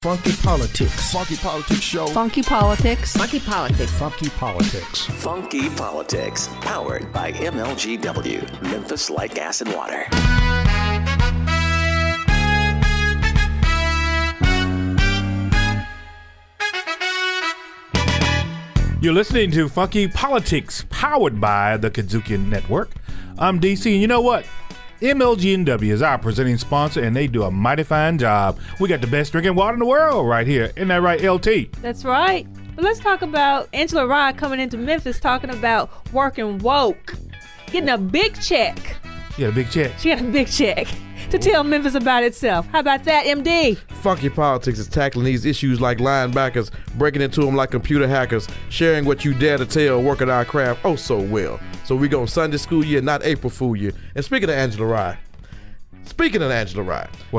Funky Politics. Funky Politics Show. Funky Politics. Funky Politics. Funky Politics. Funky Politics. Powered by MLGW. Memphis Light Gas and Water. You're listening to Funky Politics, powered by the Kazuki Network. I'm DC, and you know what? MLGW is our presenting sponsor, and they do a mighty fine job. We got the best drinking water in the world right here. Isn't that right, LT? That's right. But let's talk about Angela Rye coming into Memphis talking about working woke, getting a big check. She got a big check. She got a big check to tell Memphis about itself. How about that, MD? Funky Politics is tackling these issues like linebackers, breaking into them like computer hackers, sharing what you dare to tell, working our craft oh so well. So we go Sunday school year, not April Fool year. And speaking of Angela Rye,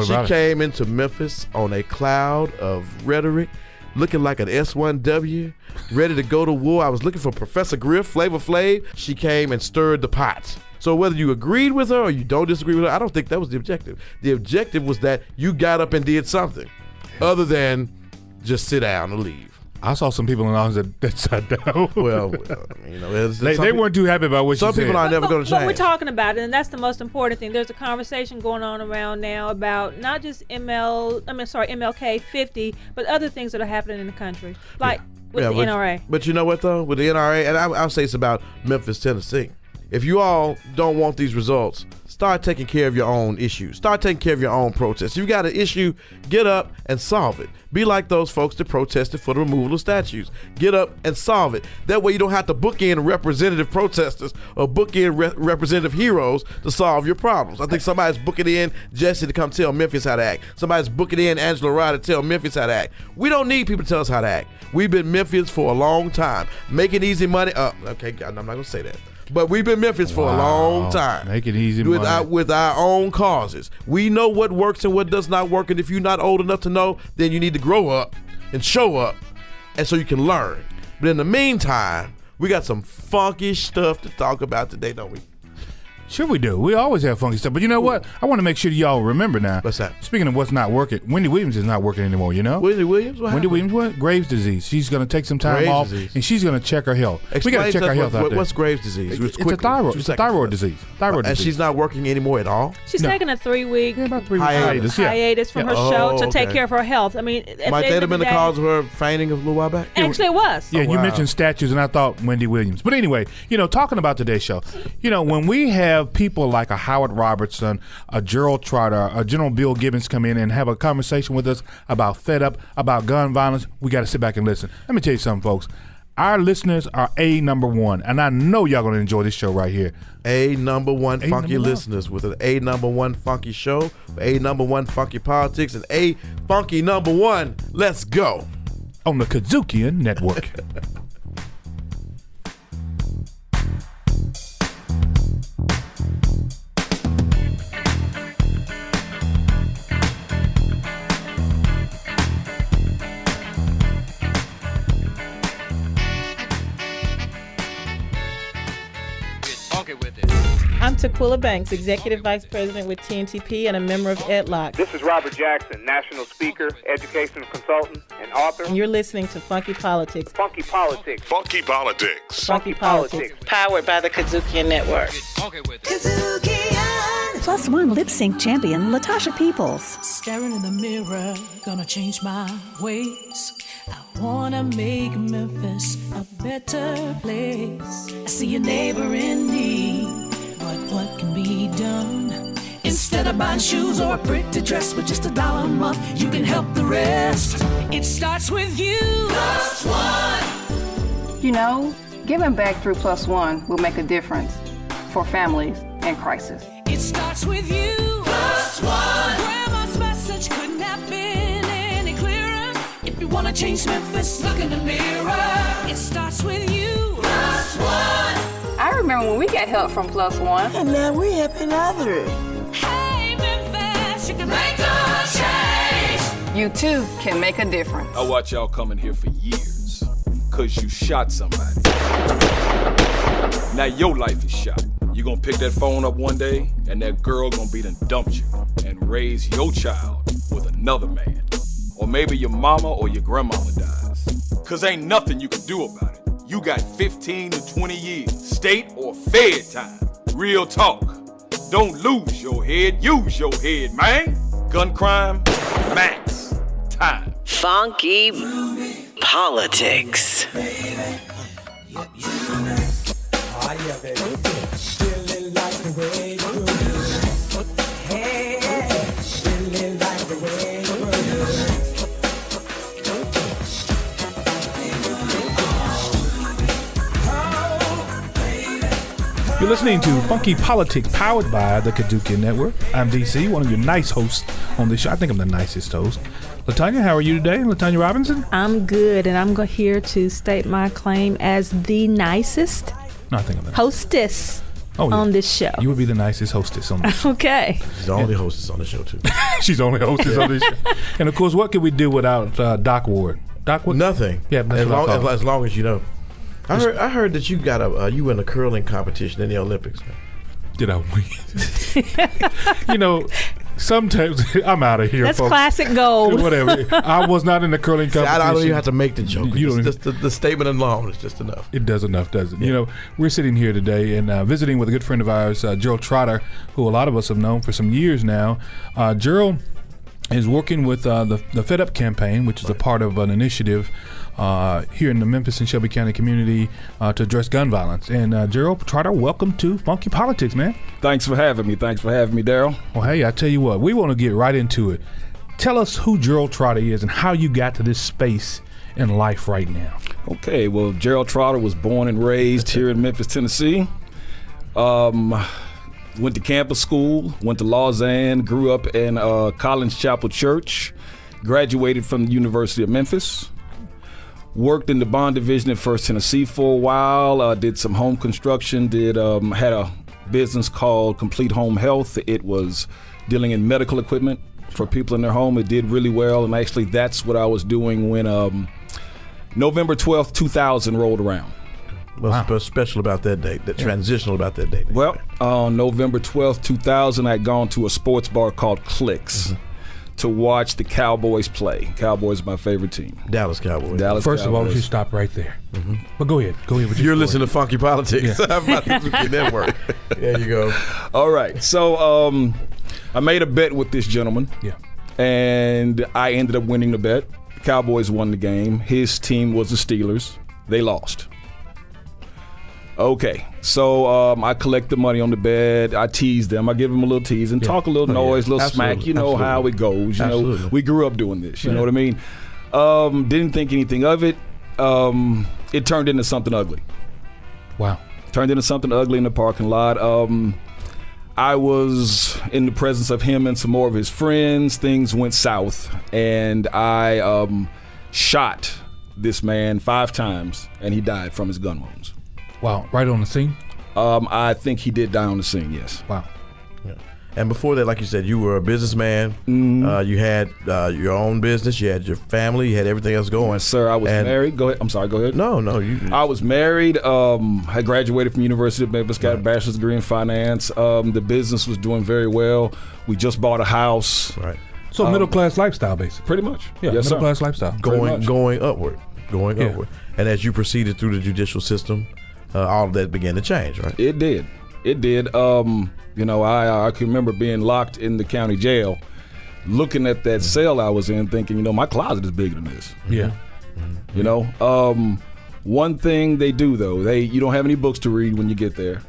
she came into Memphis on a cloud of rhetoric, looking like an S1W, ready to go to war. I was looking for Professor Griff, Flavor Flav. She came and stirred the pot. So whether you agreed with her or you don't disagree with her, I don't think that was the objective. The objective was that you got up and did something other than just sit down and leave. I saw some people in the audience that said no. Well, you know, they weren't too happy about what she said. Some people are never going to change. But we're talking about it, and that's the most important thing. There's a conversation going on around now about not just MLK 50, but other things that are happening in the country, like with the NRA. But you know what, though? With the NRA, and I'll say it's about Memphis, Tennessee. If you all don't want these results, start taking care of your own issues. Start taking care of your own protests. If you got an issue, get up and solve it. Be like those folks that protested for the removal of statues. Get up and solve it. That way you don't have to book in representative protesters or book in representative heroes to solve your problems. I think somebody's booking in Jesse to come tell Memphis how to act. Somebody's booking in Angela Rye to tell Memphis how to act. We don't need people to tell us how to act. We've been Memphis for a long time. Making easy money. Okay, I'm not going to say that. But we've been Memphis for a long time. Make it easy with our own causes. We know what works and what does not work. And if you're not old enough to know, then you need to grow up and show up, and so you can learn. But in the meantime, we got some funky stuff to talk about today, don't we? Sure we do. We always have funky stuff. But you know what? I want to make sure y'all remember now. What's that? Speaking of what's not working, Wendy Williams is not working anymore, you know? Wendy Williams? Wendy Williams, what? Graves' disease. She's going to take some time off, and she's going to check her health. We got to check her health out there. What's Graves' disease? It's a thyroid disease. And she's not working anymore at all? She's taking a 3-week hiatus from her show to take care of her health. I mean, might that have been the cause of her fainting a little while back? Actually, it was. Yeah, you mentioned statues, and I thought Wendy Williams. But anyway, talking about today's show, when we have people like a Howard Robertson, a Gerald Trotter, a General Bill Gibbons come in and have a conversation with us about fed up, about gun violence, we got to sit back and listen. Let me tell you something, folks. Our listeners are number one, and I know y'all going to enjoy this show right here. number one funky listeners with an number one funky show, number one funky politics, and funky number one. Let's go. On the Kazuki Network. I'm Taquilla Banks, Executive Vice President with TNTP and a member of EdLock. This is Robert Jackson, National Speaker, Educational Consultant, and author. And you're listening to Funky Politics. Funky Politics. Funky Politics. Funky Politics. Powered by the Kazuki Network. Plus one lip sync champion, Latasha Peoples. Staring in the mirror, gonna change my ways. I wanna make Memphis a better place. I see a neighbor in need. What can be done? Instead of buying shoes or a pretty dress with just $1 a month, you can help the rest. It starts with you. Plus one. Giving back through Plus One will make a difference for families in crisis. It starts with you. Plus one. Grandma's message couldn't have been any clearer. If you want to change Memphis, look in the mirror. It starts with you. Plus one. I remember when we got help from Plus One. And now we're helping others. Hey, Memphis, you can make a change. You too can make a difference. I watch y'all coming here for years, because you shot somebody. Now your life is shot. You gonna pick that phone up one day, and that girl gonna be done dumped you and raise your child with another man. Or maybe your mama or your grandmama dies. Cause ain't nothing you can do about it. You got 15 to 20 years, state or fed time. Real talk. Don't lose your head, use your head, man. Gun crime, max time. Funky Politics. You're listening to Funky Politics, powered by the Kadukian Network. I'm DC, one of your nice hosts on this show. I think I'm the nicest host. LaTanya, how are you today? LaTanya Robinson? I'm good, and I'm here to state my claim as the nicest hostess on this show. You would be the nicest hostess on this show. Okay. She's the only hostess on the show, too. She's the only hostess on this show. And, of course, what could we do without Doc Ward? Doc Ward? Nothing. Yeah, as long as you know. I heard that you got you in a curling competition in the Olympics. Did I win? Sometimes I'm out of here. That's folks. Classic gold. Whatever. I was not in the curling competition. I don't even have to make the joke. Just the statement alone is just enough. It does enough, doesn't it? Yeah. We're sitting here today and visiting with a good friend of ours, Gerald Trotter, who a lot of us have known for some years now. Gerald is working with the Fed Up campaign, which is a part of an initiative here in the Memphis and Shelby County community to address gun violence. And Gerald Trotter, welcome to Funky Politics, man. Thanks for having me, Daryl. Well, hey, I tell you what, we want to get right into it. Tell us who Gerald Trotter is and how you got to this space in life right now. Okay, well, Gerald Trotter was born and raised here in Memphis, Tennessee. Went to campus school, went to Lausanne, grew up in Collins Chapel Church, graduated from the University of Memphis. Worked in the bond division at First Tennessee for a while, did some home construction, had a business called Complete Home Health. It was dealing in medical equipment for people in their home. It did really well, and actually that's what I was doing when November 12th, 2000 rolled around. What's special about that date, transitional about that date? Well, on November 12th, 2000, I'd gone to a sports bar called Clicks. To watch the Cowboys play. Cowboys are my favorite team. Dallas Cowboys. First of all, we should stop right there. But go ahead. With You're listening to Funky Politics. Yeah. About the network. There you go. All right. So I made a bet with this gentleman. Yeah. And I ended up winning the bet. The Cowboys won the game. His team was the Steelers. They lost. Okay, so I collect the money on the bed. I tease them. I give them a little tease and talk a little noise, a little smack. You know how it goes. You know, we grew up doing this. You know what I mean? Didn't think anything of it. It turned into something ugly. Wow. Turned into something ugly in the parking lot. I was in the presence of him and some more of his friends. Things went south, and I shot this man 5 times, and he died from his gun wounds. Wow, right on the scene? I think he did die on the scene, yes. Wow. Yeah. And before that, like you said, you were a businman. You had your own business. You had your family. You had everything else going. Yes, sir, I was married. Go ahead. I'm sorry, go ahead. No. I was married. I graduated from University of Memphis, got a bachelor's degree in finance. The business was doing very well. We just bought a house. Right. So middle-class lifestyle, basically. Pretty much. Yeah, yes, middle-class lifestyle. Going upward. And as you proceeded through the judicial system, all of that began to change, right? It did. I can remember being locked in the county jail, looking at that cell I was in, thinking, my closet is bigger than this. Yeah. One thing they do though, you don't have any books to read when you get there,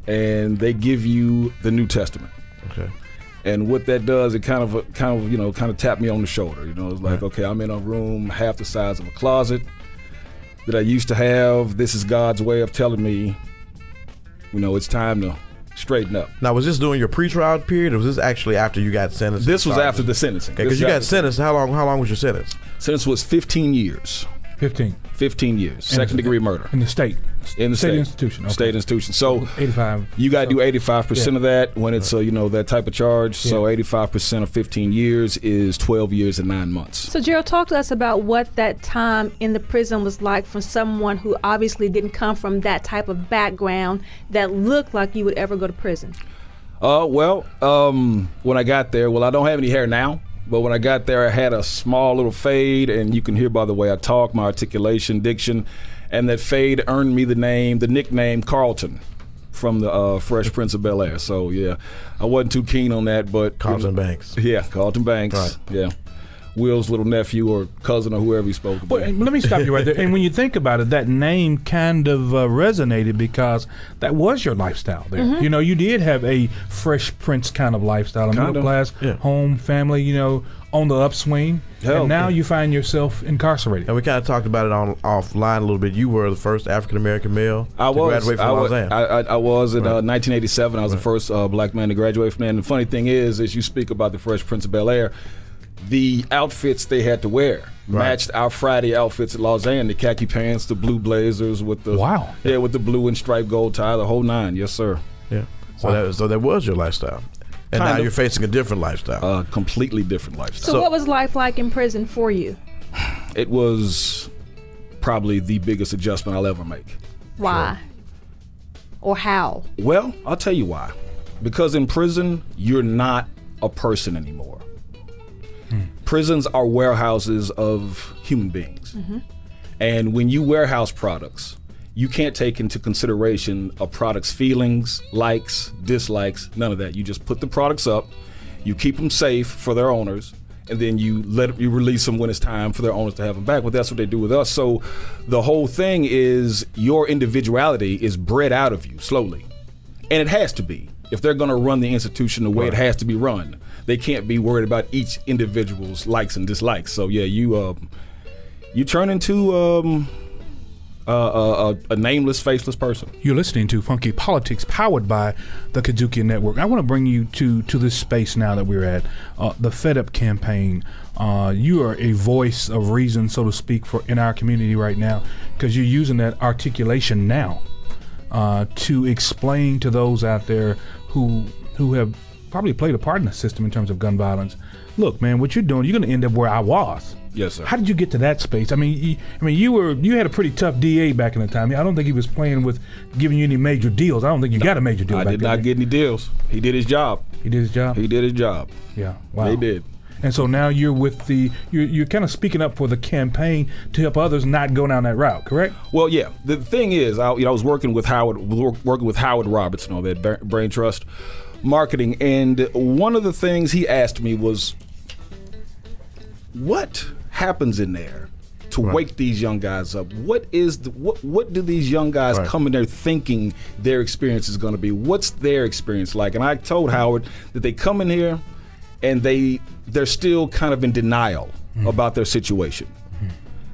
and they give you the New Testament. Okay. And what that does, it kind of tapped me on the shoulder. It's like, okay, I'm in a room half the size of a closet that I used to have. This is God's way of telling me, it's time to straighten up. Now, was this during your pretrial period, or was this actually after you got sentenced? This was after the sentencing. Okay, because you got sentenced. How long was your sentence? Sentence was 15 years. 15 years. Second-degree murder. In the state? In the state institution. Okay. State institution. So 85. You got to do 85% of that when it's that type of charge. Yeah. So 85% of 15 years is 12 years and 9 months. So Gerald, talk to us about what that time in the prison was like for someone who obviously didn't come from that type of background that looked like you would ever go to prison. When I got there, I don't have any hair now. But when I got there, I had a small little fade, and you can hear by the way I talk, my articulation, diction, and that fade earned me the nickname Carlton from the Fresh Prince of Bel-Air. So, yeah, I wasn't too keen on that, but... Carlton Banks. Yeah, Carlton Banks. Right. Yeah. Will's little nephew or cousin or whoever he's supposed to be. Well, let me stop you right there. And when you think about it, that name kind of resonated because that was your lifestyle there. Mm-hmm. You know, you did have a Fresh Prince kind of lifestyle, a middle class, home, family, you know, on the upswing. And now you find yourself incarcerated. And we kind of talked about it offline a little bit. You were the first African-American male to graduate from Lausanne. I was in 1987. I was the first black man to graduate from there. And the funny thing is, as you speak about the Fresh Prince of Bel-Air, the outfits they had to wear matched our Friday outfits at Lausanne. The khaki pants, the blue blazers with the with the blue and striped gold tie, the whole nine. Yes, sir. Yeah. So that was your lifestyle, and now you're facing a different lifestyle. Completely different lifestyle. So what was life like in prison for you? It was probably the biggest adjustment I'll ever make. Why? Or how? Well, I'll tell you why. Because in prison, you're not a person anymore. Prisons are warehouses of human beings. Mm-hmm. And when you warehouse products, you can't take into consideration a product's feelings, likes, dislikes, none of that. You just put the products up, you keep them safe for their owners, and then you release them when it's time for their owners to have them back. But that's what they do with us. So the whole thing is your individuality is bred out of you slowly. And it has to be. If they're going to run the institution the way it has to be run, they can't be worried about each individual's likes and dislikes. So yeah, you turn into a nameless, faceless person. You're listening to Funky Politics, powered by the Kazuki Network. I want to bring you to this space now that we're at, the Fed Up campaign. You are a voice of reason, so to speak, in our community right now, because you're using that articulation now to explain to those out there who have probably played a part in the system in terms of gun violence. Look, man, what you're doing, you're going to end up where I was. Yes, sir. How did you get to that space? I mean, you had a pretty tough DA back in the time. I don't think he was playing with giving you any major deals. I don't think you got a major deal. I did not get any deals. He did his job. He did his job. He did his job. Yeah. Wow. He did. And so now you're with you're kind of speaking up for the campaign to help others not go down that route, correct? Well, yeah. The thing is, I was working with Howard Robertson on that Brain Trust marketing, and one of the things he asked me was, what happens in there to wake these young guys up? What do these young guys come in there thinking their experience is going to be? What's their experience like? And I told Howard that they come in here and they're still kind of in denial about their situation.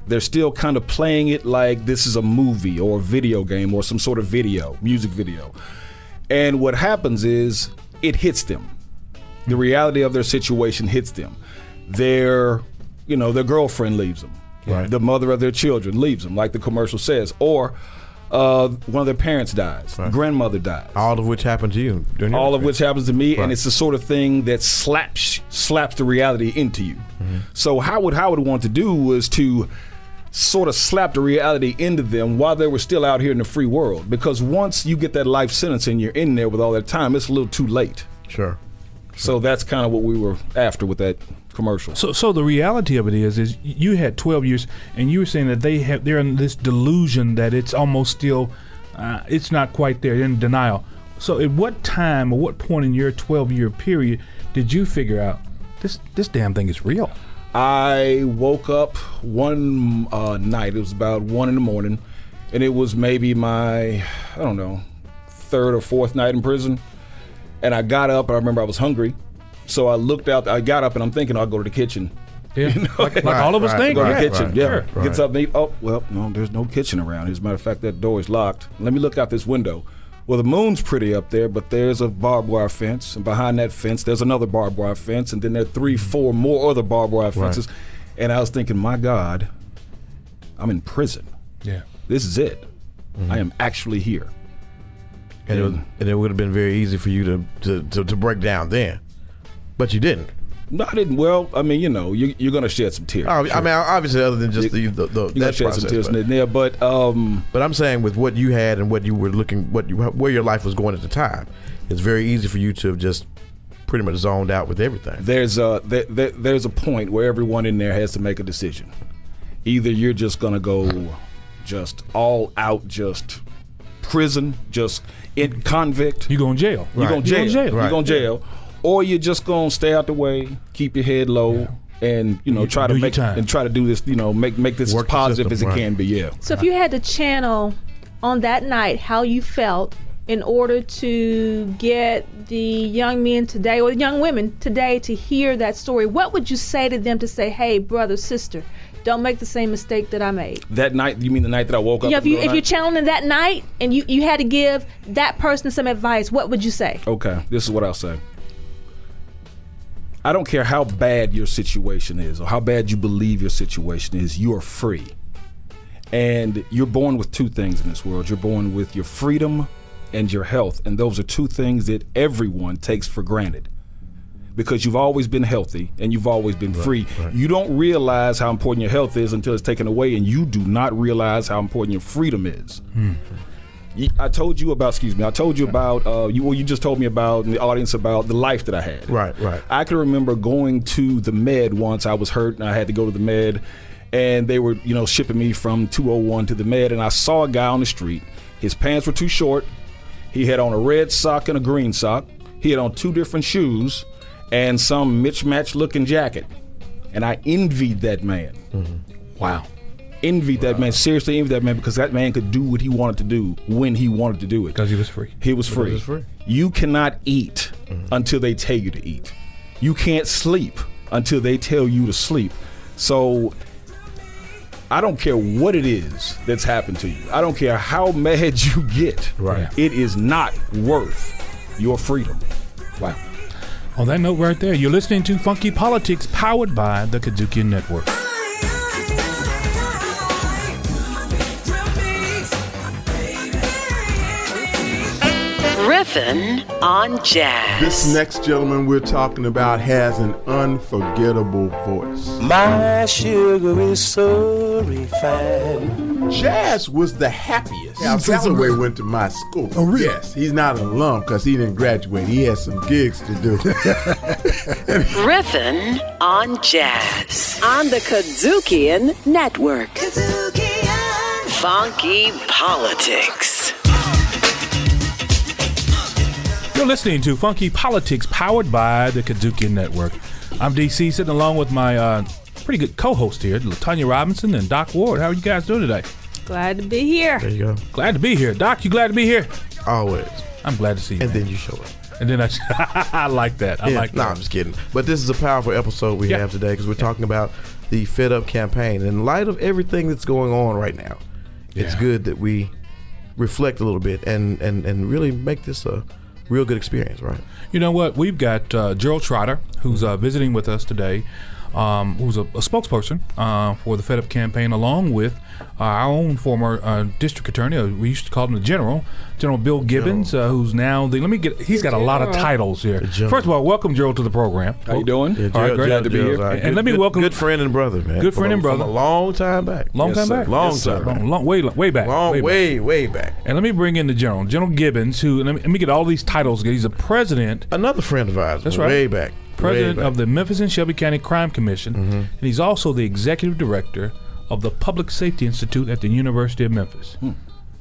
They're still kind of playing it like this is a movie or a video game or some sort of music video. And what happens is it hits them. The reality of their situation hits them. Their girlfriend leaves them. Right. The mother of their children leaves them, like the commercial says. Or one of their parents dies. Right. Grandmother dies. All of which happened to you. All of which happens to me, and it's the sort of thing that slaps the reality into you. Mm-hmm. So what Howard wanted to do was to sort of slap the reality into them while they were still out here in the free world. Because once you get that life sentence and you're in there with all that time, it's a little too late. Sure. So that's kind of what we were after with that commercial. So the reality of it is you had 12 years, and you were saying that they're in this delusion that it's almost still, it's not quite there, they're in denial. So at what time or what point in your 12-year period did you figure out this damn thing is real? I woke up one night, it was about 1 a.m, and it was maybe my, third or fourth night in prison. And I got up, and I remember I was hungry. So I looked out, I got up, and I'm thinking I'll go to the kitchen. Yeah, like all of us think. Go to the kitchen, Sure. Gets up and eat. Oh, well, no, there's no kitchen around. As a matter of fact, that door is locked. Let me look out this window. Well, the moon's pretty up there, but there's a barbed wire fence. And behind that fence, there's another barbed wire fence. And then there are 3, 4 more other barbed wire fences. Right. And I was thinking, my God, I'm in prison. Yeah. This is it. Mm-hmm. I am actually here. And it would have been very easy for you to break down then. But you didn't. No, I didn't. Well, I mean, you're going to shed some tears. Oh, sure. I mean, obviously, other than just you're that gonna shed some tears in there, but I'm saying with what you had and what you were looking, where your life was going at the time, it's very easy for you to just pretty much zoned out with everything. There's a point where everyone in there has to make a decision. Either you're just gonna go just all out, just prison, just in convict. You going to jail. You going to jail. Right. You going to jail. Or you're just gonna stay out the way, keep your head low, and try to do this. Make this as positive as it can be. Yeah. So if you had to channel on that night how you felt in order to get the young men today or the young women today to hear that story, what would you say to them to say, hey, brother, sister, don't make the same mistake that I made? That night, you mean the night that I woke up? If you're channeling that night and you had to give that person some advice, what would you say? Okay, this is what I'll say. I don't care how bad your situation is or how bad you believe your situation is, you are free. And you're born with two things in this world. You're born with your freedom and your health, and those are two things that everyone takes for granted because you've always been healthy and you've always been free. Right. You don't realize how important your health is until it's taken away, and you do not realize how important your freedom is. I told you about you just told me about in the audience about the life that I had. Right. I can remember going to the med once. I was hurt and I had to go to the med, and they were shipping me from 201 to the med, and I saw a guy on the street. His pants were too short. He had on a red sock and a green sock. He had on two different shoes and some mismatched looking jacket. And I envied that man. Mm-hmm. Wow. Envied that man. Seriously envied that man, because that man could do what he wanted to do when he wanted to do it. Because he was free. He was free. You cannot eat until they tell you to eat. You can't sleep until they tell you to sleep. So I don't care what it is that's happened to you. I don't care how mad you get. Right. It is not worth your freedom. Wow. On that note right there, you're listening to Funky Politics, powered by the Kazuki Network. Riffin' on Jazz. This next gentleman we're talking about has an unforgettable voice. My sugar is so refined. Jazz was the happiest. Callaway went to my school. Oh, really? Yes, he's not an alum because he didn't graduate. He has some gigs to do. Riffin' on Jazz on the Kazukian Network. Funky Politics. You're listening to Funky Politics, powered by the Kazuki Network. I'm DC, sitting along with my pretty good co-host here, LaTanya Robinson and Doc Ward. How are you guys doing today? Glad to be here. There you go. Glad to be here. Doc, you glad to be here? Always. I'm glad to see you. And man. then you show up. And then I like that. I like that. No, I'm just kidding. But this is a powerful episode we have today because we're talking about the Fed Up campaign. In light of everything that's going on right now, it's good that we reflect a little bit and really make this a real good experience, right? You know what? We've got Gerald Trotter, who's visiting with us today, who's a spokesperson for the Fed Up campaign, along with our own former district attorney. We used to call him the General Bill Gibbons, who's now he's got a lot of titles here. First of all, welcome, Gerald, to the program. How you doing? Yeah, all right, great. Glad to be here. And let me welcome good friend and brother, man. Good friend and brother. From a long time back. Long time back. Way back. Way back. And let me bring in the General Gibbons, who let me get all these titles. He's a president. Another friend of ours. That's right. Way back. President of the Memphis and Shelby County Crime Commission, and he's also the executive director of the Public Safety Institute at the University of Memphis.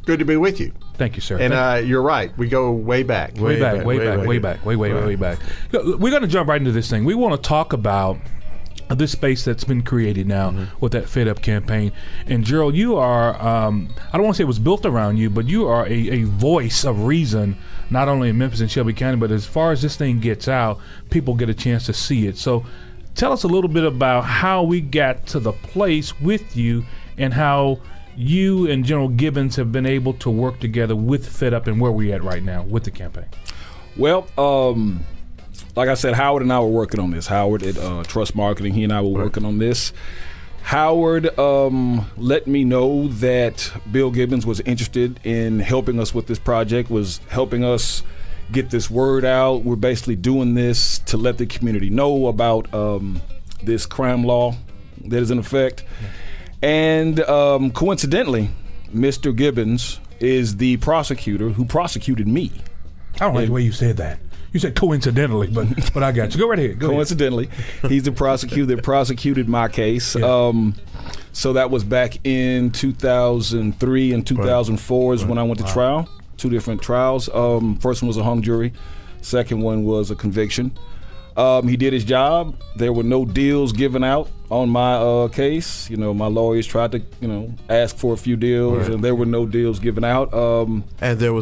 Good to be with you. Thank you, sir. And you're right. We go way back. Way back. We're going to jump right into this thing. We want to talk about this space that's been created now with that Fed Up campaign. And Gerald, you are, I don't want to say it was built around you, but you are a voice of reason, not only in Memphis and Shelby County, but as far as this thing gets out, people get a chance to see it. So tell us a little bit about how we got to the place with you and how you and General Gibbons have been able to work together with Fed Up and where we're at right now with the campaign. Well, like I said, Howard and I were working on this. Howard at Trust Marketing, he and I were working on this. Howard let me know that Bill Gibbons was interested in helping us with this project, was helping us get this word out. We're basically doing this to let the community know about this crime law that is in effect. And coincidentally, Mr. Gibbons is the prosecutor who prosecuted me. I don't like the way you said that. You said coincidentally, but I got you. Go right ahead. Go Coincidentally, he's the prosecutor that prosecuted my case. Yeah. So that was back in 2003 and 2004 is when I went to trial. 2 different trials. First one was a hung jury. Second one was a conviction. He did his job. There were no deals given out on my case. You know, my lawyers tried to, ask for a few deals, and there were no deals given out. And that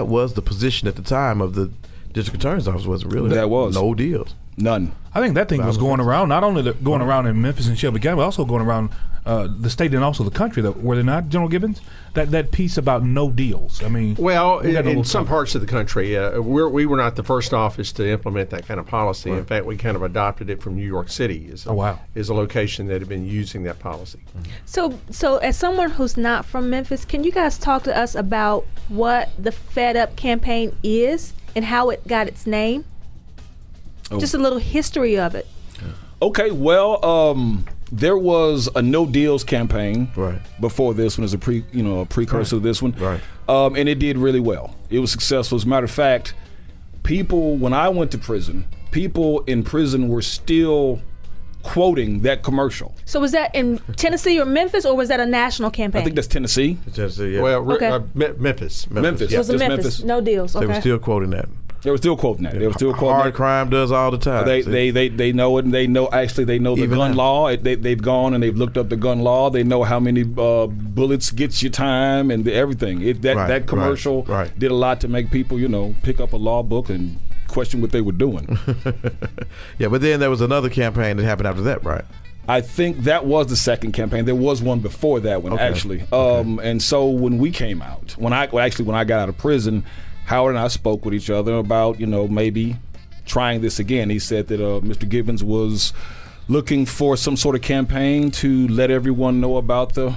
was the position at the time of the district attorney's office. Was really that was no deals, none. I think that thing was going around, not only going around in Memphis and Shelby County, but also going around the state and also the country. Were they not, General Gibbons? That piece about no deals. I mean, well, in some parts of the country, we were not the first office to implement that kind of policy. Right. In fact, we kind of adopted it from New York City. Is a location that had been using that policy. So as someone who's not from Memphis, can you guys talk to us about what the Fed Up campaign is and how it got its name? Just a little history of it. Okay, well, there was a no deals campaign before this one as a precursor to this one, and it did really well. It was successful. As a matter of fact, when I went to prison, people in prison were still quoting that commercial. So was that in Tennessee or Memphis, or was that a national campaign? I think that's Tennessee. Tennessee, yeah. Well, okay. Memphis. Yeah, was it Memphis? No deals. Okay. They were still quoting that. They were still quoting that. They were still quoting hard crime does all the time. They know it, and they know the gun law. They've gone and they've looked up the gun law. They know how many bullets gets you time and everything. That commercial did a lot to make people, pick up a law book and question what they were doing. Yeah, but then there was another campaign that happened after that, right? I think that was the second campaign. There was one before that one, actually. And so when we came out, when I got out of prison, Howard and I spoke with each other about, maybe trying this again. He said that Mr. Gibbons was looking for some sort of campaign to let everyone know about the,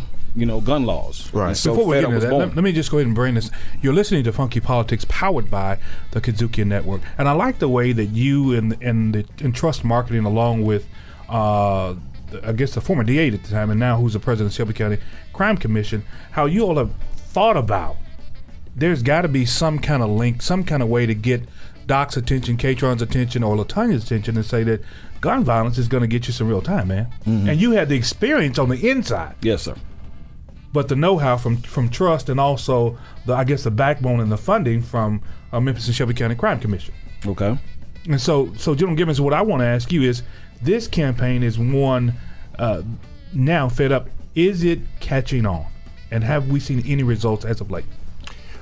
gun laws. Right. So before we get into that, let me just go ahead and bring this. You're listening to Funky Politics, powered by the Kazuki Network. And I like the way that you and Trust Marketing, along with, I guess, the former DA at the time, and now who's the president of Shelby County Crime Commission, how you all have thought about there's got to be some kind of link, some kind of way to get Doc's attention, Katron's attention, or LaTonya's attention and say that gun violence is going to get you some real time, man. Mm-hmm. And you had the experience on the inside. Yes, sir. But the know-how from Trust and also, the backbone and the funding from Memphis and Shelby County Crime Commission. Okay. And so General Gibbons, what I want to ask you is, this campaign is one now Fed Up. Is it catching on? And have we seen any results as of late?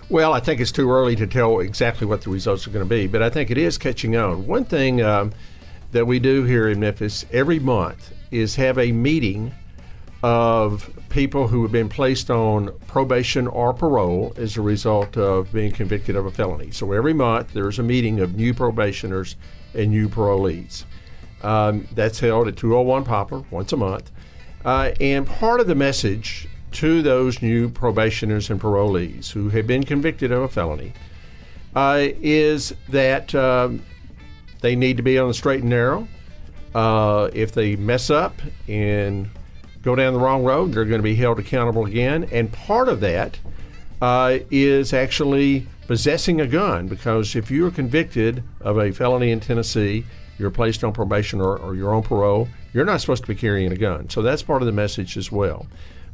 Well, I think it's too early to tell exactly what the results are going to be, but I think it is catching on. One thing that we do here in Memphis every month is have a meeting of people who have been placed on probation or parole as a result of being convicted of a felony. So every month there's a meeting of new probationers and new parolees. That's held at 201 Poplar once a month. And part of the message to those new probationers and parolees who have been convicted of a felony is that they need to be on the straight and narrow. If they mess up and go down the wrong road, they're going to be held accountable again. And part of that is actually possessing a gun, because if you're convicted of a felony in Tennessee, you're placed on probation or you're on parole, you're not supposed to be carrying a gun. So that's part of the message as well.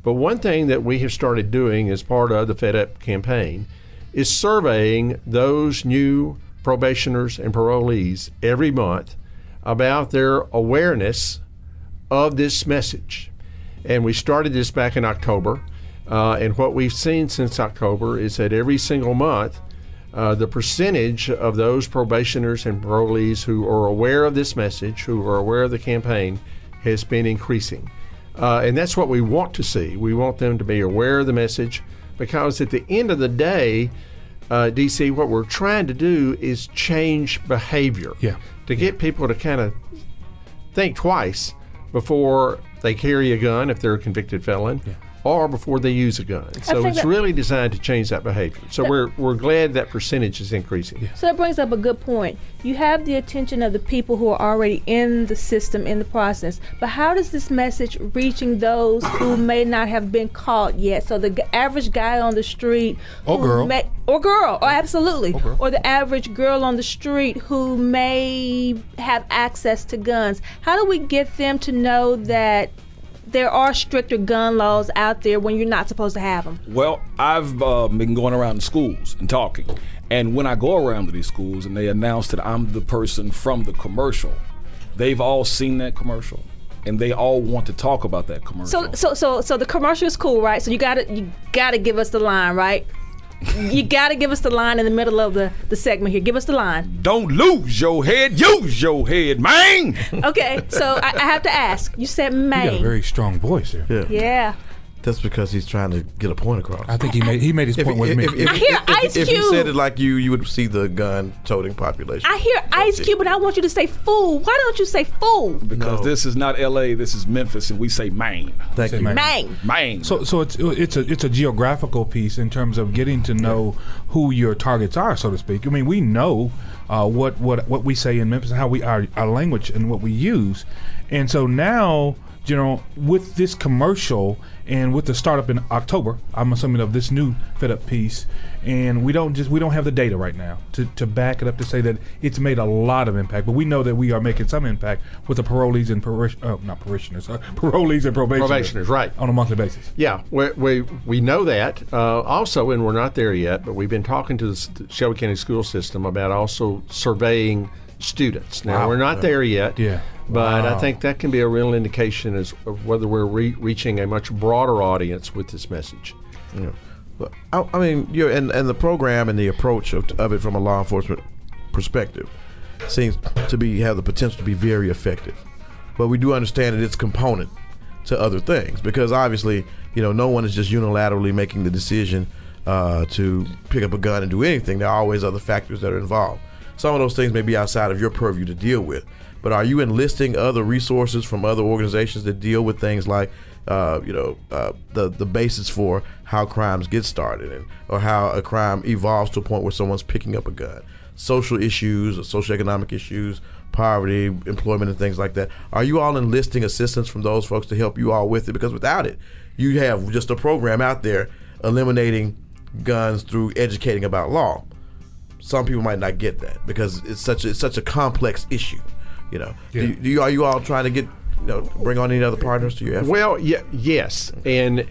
But one thing that we have started doing as part of the Fed Up campaign is surveying those new probationers and parolees every month about their awareness of this message. And we started this back in October. And what we've seen since October is that every single month, the percentage of those probationers and parolees who are aware of this message, who are aware of the campaign, has been increasing. And that's what we want to see. We want them to be aware of the message, because at the end of the day, DC, what we're trying to do is change behavior. Yeah. To get people to kind of think twice before they carry a gun if they're a convicted felon, or before they use a gun. So it's really designed to change that behavior. So we're glad that percentage is increasing. So that brings up a good point. You have the attention of the people who are already in the system, in the process. But how does this message reaching those who may not have been caught yet? So the average guy on the street, or the average girl on the street who may have access to guns. How do we get them to know that there are stricter gun laws out there when you're not supposed to have them? Well, I've been going around the schools and talking. And when I go around to these schools and they announce that I'm the person from the commercial, they've all seen that commercial and they all want to talk about that commercial. So the commercial is cool, right? So you gotta give us the line, right? You gotta give us the line in the middle of the segment here. Give us the line. Don't lose your head, use your head, man. Okay, so I have to ask. You said man. You got a very strong voice here. Yeah. That's because he's trying to get a point across. I think he made his point with me. I hear Ice Cube. If you said it like you would see the gun-toting population. I hear Ice Cube, but I want you to say fool. Why don't you say fool? Because this is not L.A., this is Memphis, and we say Maine. Thank you. Maine. So it's a geographical piece in terms of getting to know who your targets are, so to speak. I mean, we know what we say in Memphis and how our language and what we use, and so now, General, with this commercial and with the startup in October, I'm assuming of this new FedUp piece, and we don't have the data right now to back it up to say that it's made a lot of impact, but we know that we are making some impact with the parolees and parolees and probationers, right, on a monthly basis. Yeah, we know that. Also, and we're not there yet, but we've been talking to the Shelby County school system about also surveying students. Now, we're not there yet. Yeah. But I think that can be a real indication of whether we're reaching a much broader audience with this message. Yeah. But, I mean, and the program and the approach of it from a law enforcement perspective seems to have the potential to be very effective. But we do understand that it's component to other things, because obviously, no one is just unilaterally making the decision to pick up a gun and do anything. There are always other factors that are involved. Some of those things may be outside of your purview to deal with. But are you enlisting other resources from other organizations that deal with things like, the basis for how crimes get started, or how a crime evolves to a point where someone's picking up a gun, social issues, or socioeconomic issues, poverty, employment, and things like that? Are you all enlisting assistance from those folks to help you all with it? Because without it, you have just a program out there eliminating guns through educating about law. Some people might not get that because it's such a complex issue. Are you all trying to get bring on any other partners to your effort? Well, yes, and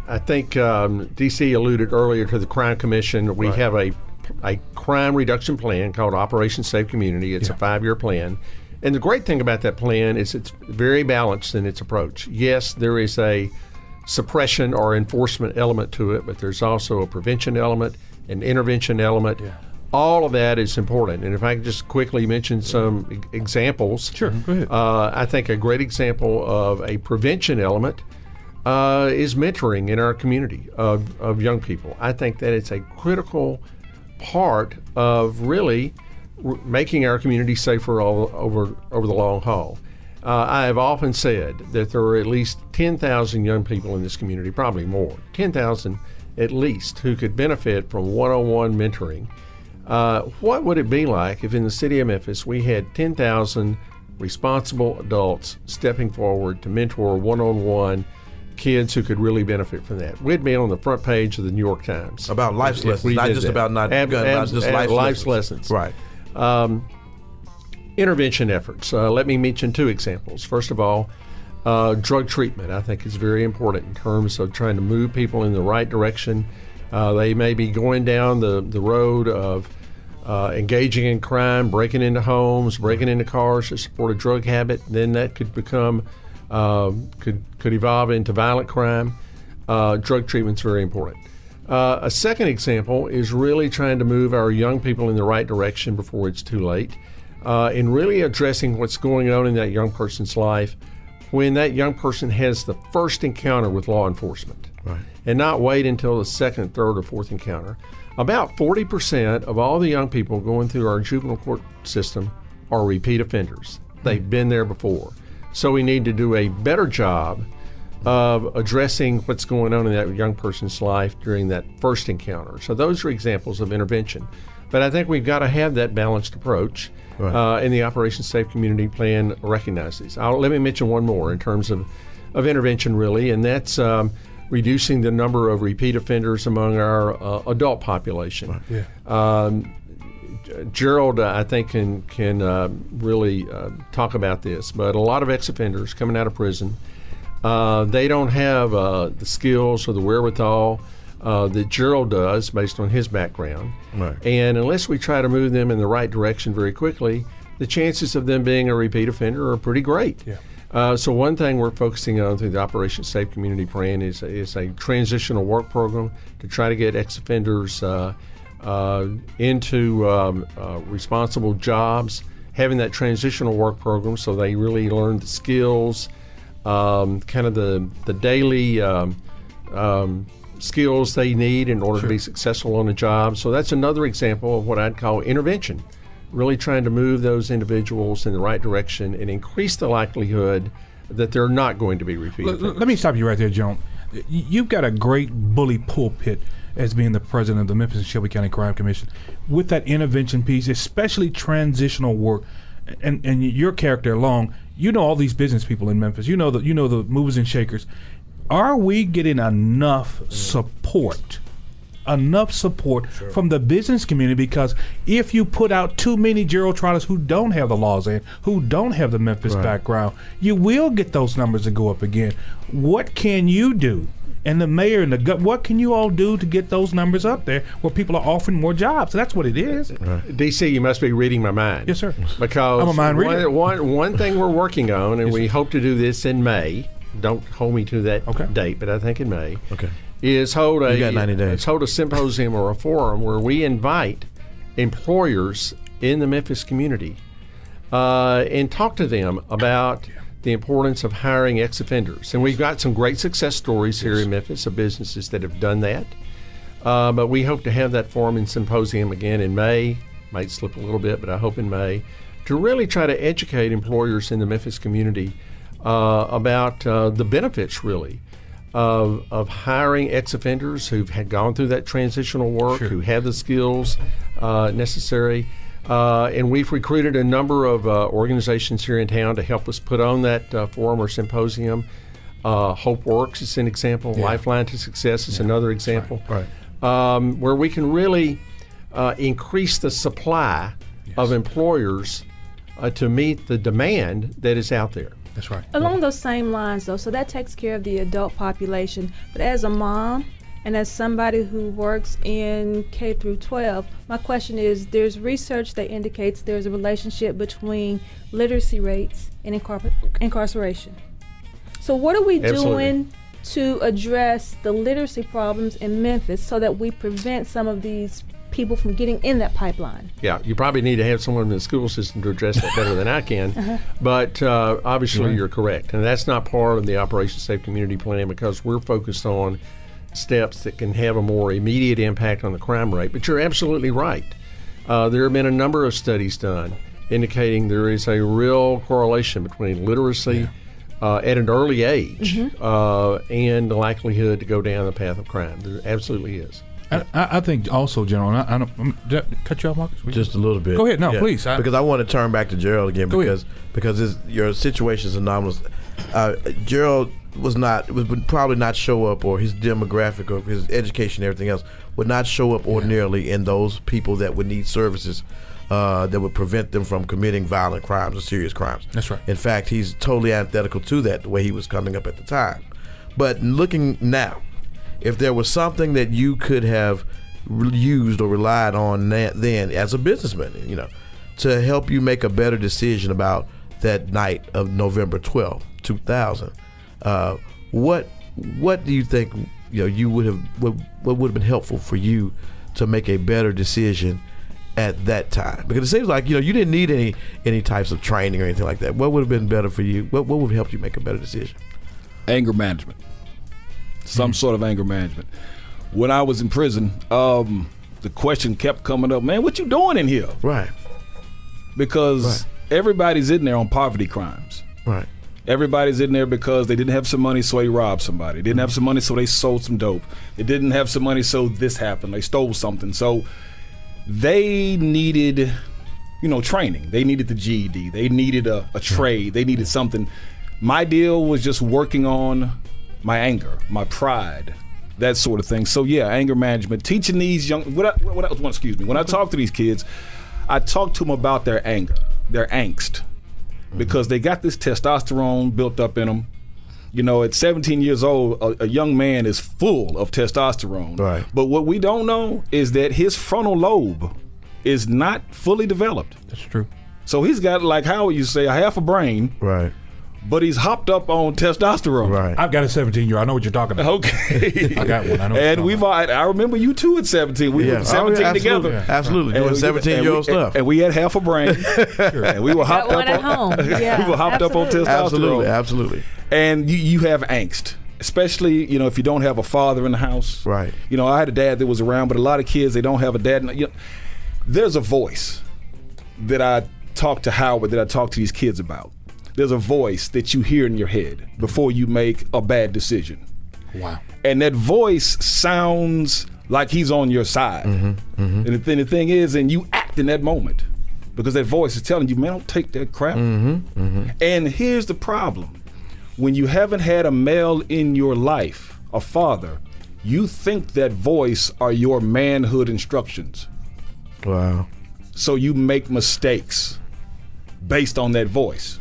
I think DC alluded earlier to the Crime Commission. We have a crime reduction plan called Operation Safe Community. It's a 5-year plan, and the great thing about that plan is it's very balanced in its approach. Yes, there is a suppression or enforcement element to it, but there's also a prevention element, an intervention element. Yeah. All of that is important. And if I could just quickly mention some examples. Sure, go ahead. I think a great example of a prevention element is mentoring in our community of young people. I think that it's a critical part of really making our community safer over the long haul. I have often said that there are at least 10,000 young people in this community, probably more, 10,000 at least, who could benefit from one-on-one mentoring. What would it be like if in the city of Memphis we had 10,000 responsible adults stepping forward to mentor one-on-one kids who could really benefit from that? We'd be on the front page of the New York Times. About life lessons, not just about life lessons. Right. Intervention efforts. Let me mention 2 examples. First of all, drug treatment, I think, is very important in terms of trying to move people in the right direction. They may be going down the road of engaging in crime, breaking into homes, breaking into cars to support a drug habit. Then that could become could evolve into violent crime. Drug treatment's very important. A second example is really trying to move our young people in the right direction before it's too late, and really addressing what's going on in that young person's life when that young person has the first encounter with law enforcement. Right. And not wait until the second, third, or fourth encounter. About 40% of all the young people going through our juvenile court system are repeat offenders. They've been there before. So we need to do a better job of addressing what's going on in that young person's life during that first encounter. So those are examples of intervention. But I think we've got to have that balanced approach, and the Operation Safe Community Plan recognizes. Let me mention one more in terms of intervention, really, and that's reducing the number of repeat offenders among our adult population. Gerald, I think, can really talk about this, but a lot of ex-offenders coming out of prison, they don't have the skills or the wherewithal that Gerald does based on his background. And unless we try to move them in the right direction very quickly, the chances of them being a repeat offender are pretty great. So one thing we're focusing on through the Operation Safe Community Plan is a transitional work program to try to get ex-offenders into responsible jobs, having that transitional work program so they really learn the skills, kind of the daily skills they need in order to be successful on a job. So that's another example of what I'd call intervention, really trying to move those individuals in the right direction and increase the likelihood that they're not going to be repeat offenders. Let me stop you right there, Joan. You've got a great bully pulpit as being the president of the Memphis and Shelby County Crime Commission with that intervention piece, especially transitional work, and your character along. You know all these business people in Memphis. You know the movers and shakers. Are we getting enough support from the business community? Because if you put out too many Gerald Trotters who don't have the laws and who don't have the Memphis background, you will get those numbers to go up again. What can you do? And the mayor and what can you all do to get those numbers up there where people are offering more jobs? That's what it is. DC, you must be reading my mind. Yes, sir. Because I'm a mind reader. One thing we're working on, and we hope to do this in May. Don't hold me to that date, but I think in May. Is hold a symposium or a forum where we invite employers in the Memphis community and talk to them about the importance of hiring ex-offenders. And we've got some great success stories here in Memphis of businesses that have done that. But we hope to have that forum and symposium again in May. Might slip a little bit, but I hope in May, to really try to educate employers in the Memphis community about the benefits, really, of hiring ex-offenders who've had gone through that transitional work, who have the skills necessary. And we've recruited a number of organizations here in town to help us put on that forum or symposium. Hope Works is an example. Lifeline to Success is another example. Where we can really increase the supply of employers to meet the demand that is out there. That's right. Along those same lines, though, so that takes care of the adult population. But as a mom and as somebody who works in K through 12, my question is, there's research that indicates there's a relationship between literacy rates and incarceration. So what are we doing to address the literacy problems in Memphis so that we prevent some of these people from getting in that pipeline? Yeah, you probably need to have someone in the school system to address that better than I can. But obviously you're correct. And that's not part of the Operation Safe Community Plan because we're focused on steps that can have a more immediate impact on the crime rate. But you're absolutely right. There have been a number of studies done indicating there is a real correlation between literacy at an early age and the likelihood to go down the path of crime. There absolutely is. I think also, General, I don't cut you off, Marcus? Just a little bit. Go ahead. No, please. Because I want to turn back to Gerald again because your situation is anomalous. Gerald would probably not show up, or his demographic or his education and everything else would not show up ordinarily in those people that would need services that would prevent them from committing violent crimes or serious crimes. That's right. In fact, he's totally antithetical to that, the way he was coming up at the time. But looking now, if there was something that you could have used or relied on then as a businessman, to help you make a better decision about that night of November 12, 2000, what do you think you would have what would have been helpful for you to make a better decision at that time? Because it seems like you didn't need any types of training or anything like that. What would have been better for you? What would have helped you make a better decision? Anger management. Some sort of anger management. When I was in prison, the question kept coming up, man, what you doing in here? Right. Because everybody's in there on poverty crimes. Right. Everybody's in there because they didn't have some money, so they robbed somebody. They didn't have some money, so they sold some dope. They didn't have some money, so this happened. They stole something. So they needed, training. They needed the GED. They needed a trade. They needed something. My deal was just working on my anger, my pride, that sort of thing. So yeah, anger management, teaching these young. When I talk to these kids, I talk to them about their anger, their angst, because they got this testosterone built up in them. At 17 years old, a young man is full of testosterone. Right. But what we don't know is that his frontal lobe is not fully developed. That's true. So he's got, like Howard used to say, a half a brain. Right. But he's hopped up on testosterone. Right. I've got a 17-year-old. I know what you're talking about. Okay. I got one. I know. And I remember you too at 17. We were 17 together. Yeah. Absolutely. Doing 17-year-old stuff. And we had half a brain. And we were hopped up at home. Yeah, we were hopped up on testosterone. Absolutely. And you have angst. Especially, if you don't have a father in the house. Right. I had a dad that was around, but a lot of kids, they don't have a dad. There's a voice that I talk to Howard, that I talk to these kids about. There's a voice that you hear in your head before you make a bad decision. Wow. And that voice sounds like he's on your side. Mm-hmm. Mm-hmm. And the thing is, and you act in that moment because that voice is telling you, man, don't take that crap. Mm-hmm. Mm-hmm. And here's the problem. When you haven't had a male in your life, a father, you think that voice are your manhood instructions. Wow. So you make mistakes based on that voice.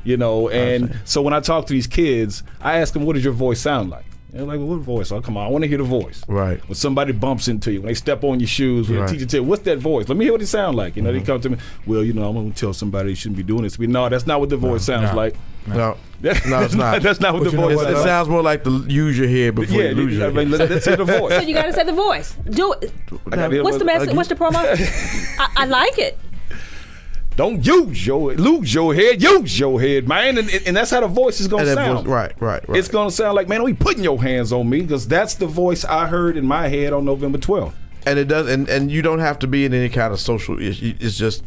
And so when I talk to these kids, I ask them, what does your voice sound like? They're like, well, what voice? Oh, come on, I want to hear the voice. Right. When somebody bumps into you, when they step on your shoes, when the teacher tells you, what's that voice? Let me hear what it sounds like. They come to me, well, I'm going to tell somebody you shouldn't be doing this. No, that's not what the voice sounds like. No, it's not. That's not what the voice sounds like. It sounds more like to use your head before you lose your head. Let's hear the voice. So you got to say the voice. Do it. What's the message? What's the promo? I like it. Don't lose your head, use your head, man. And that's how the voice is going to sound. Right. It's going to sound like, man, we putting your hands on me, because that's the voice I heard in my head on November 12th. And it does, and you don't have to be in any kind of social issue. It's just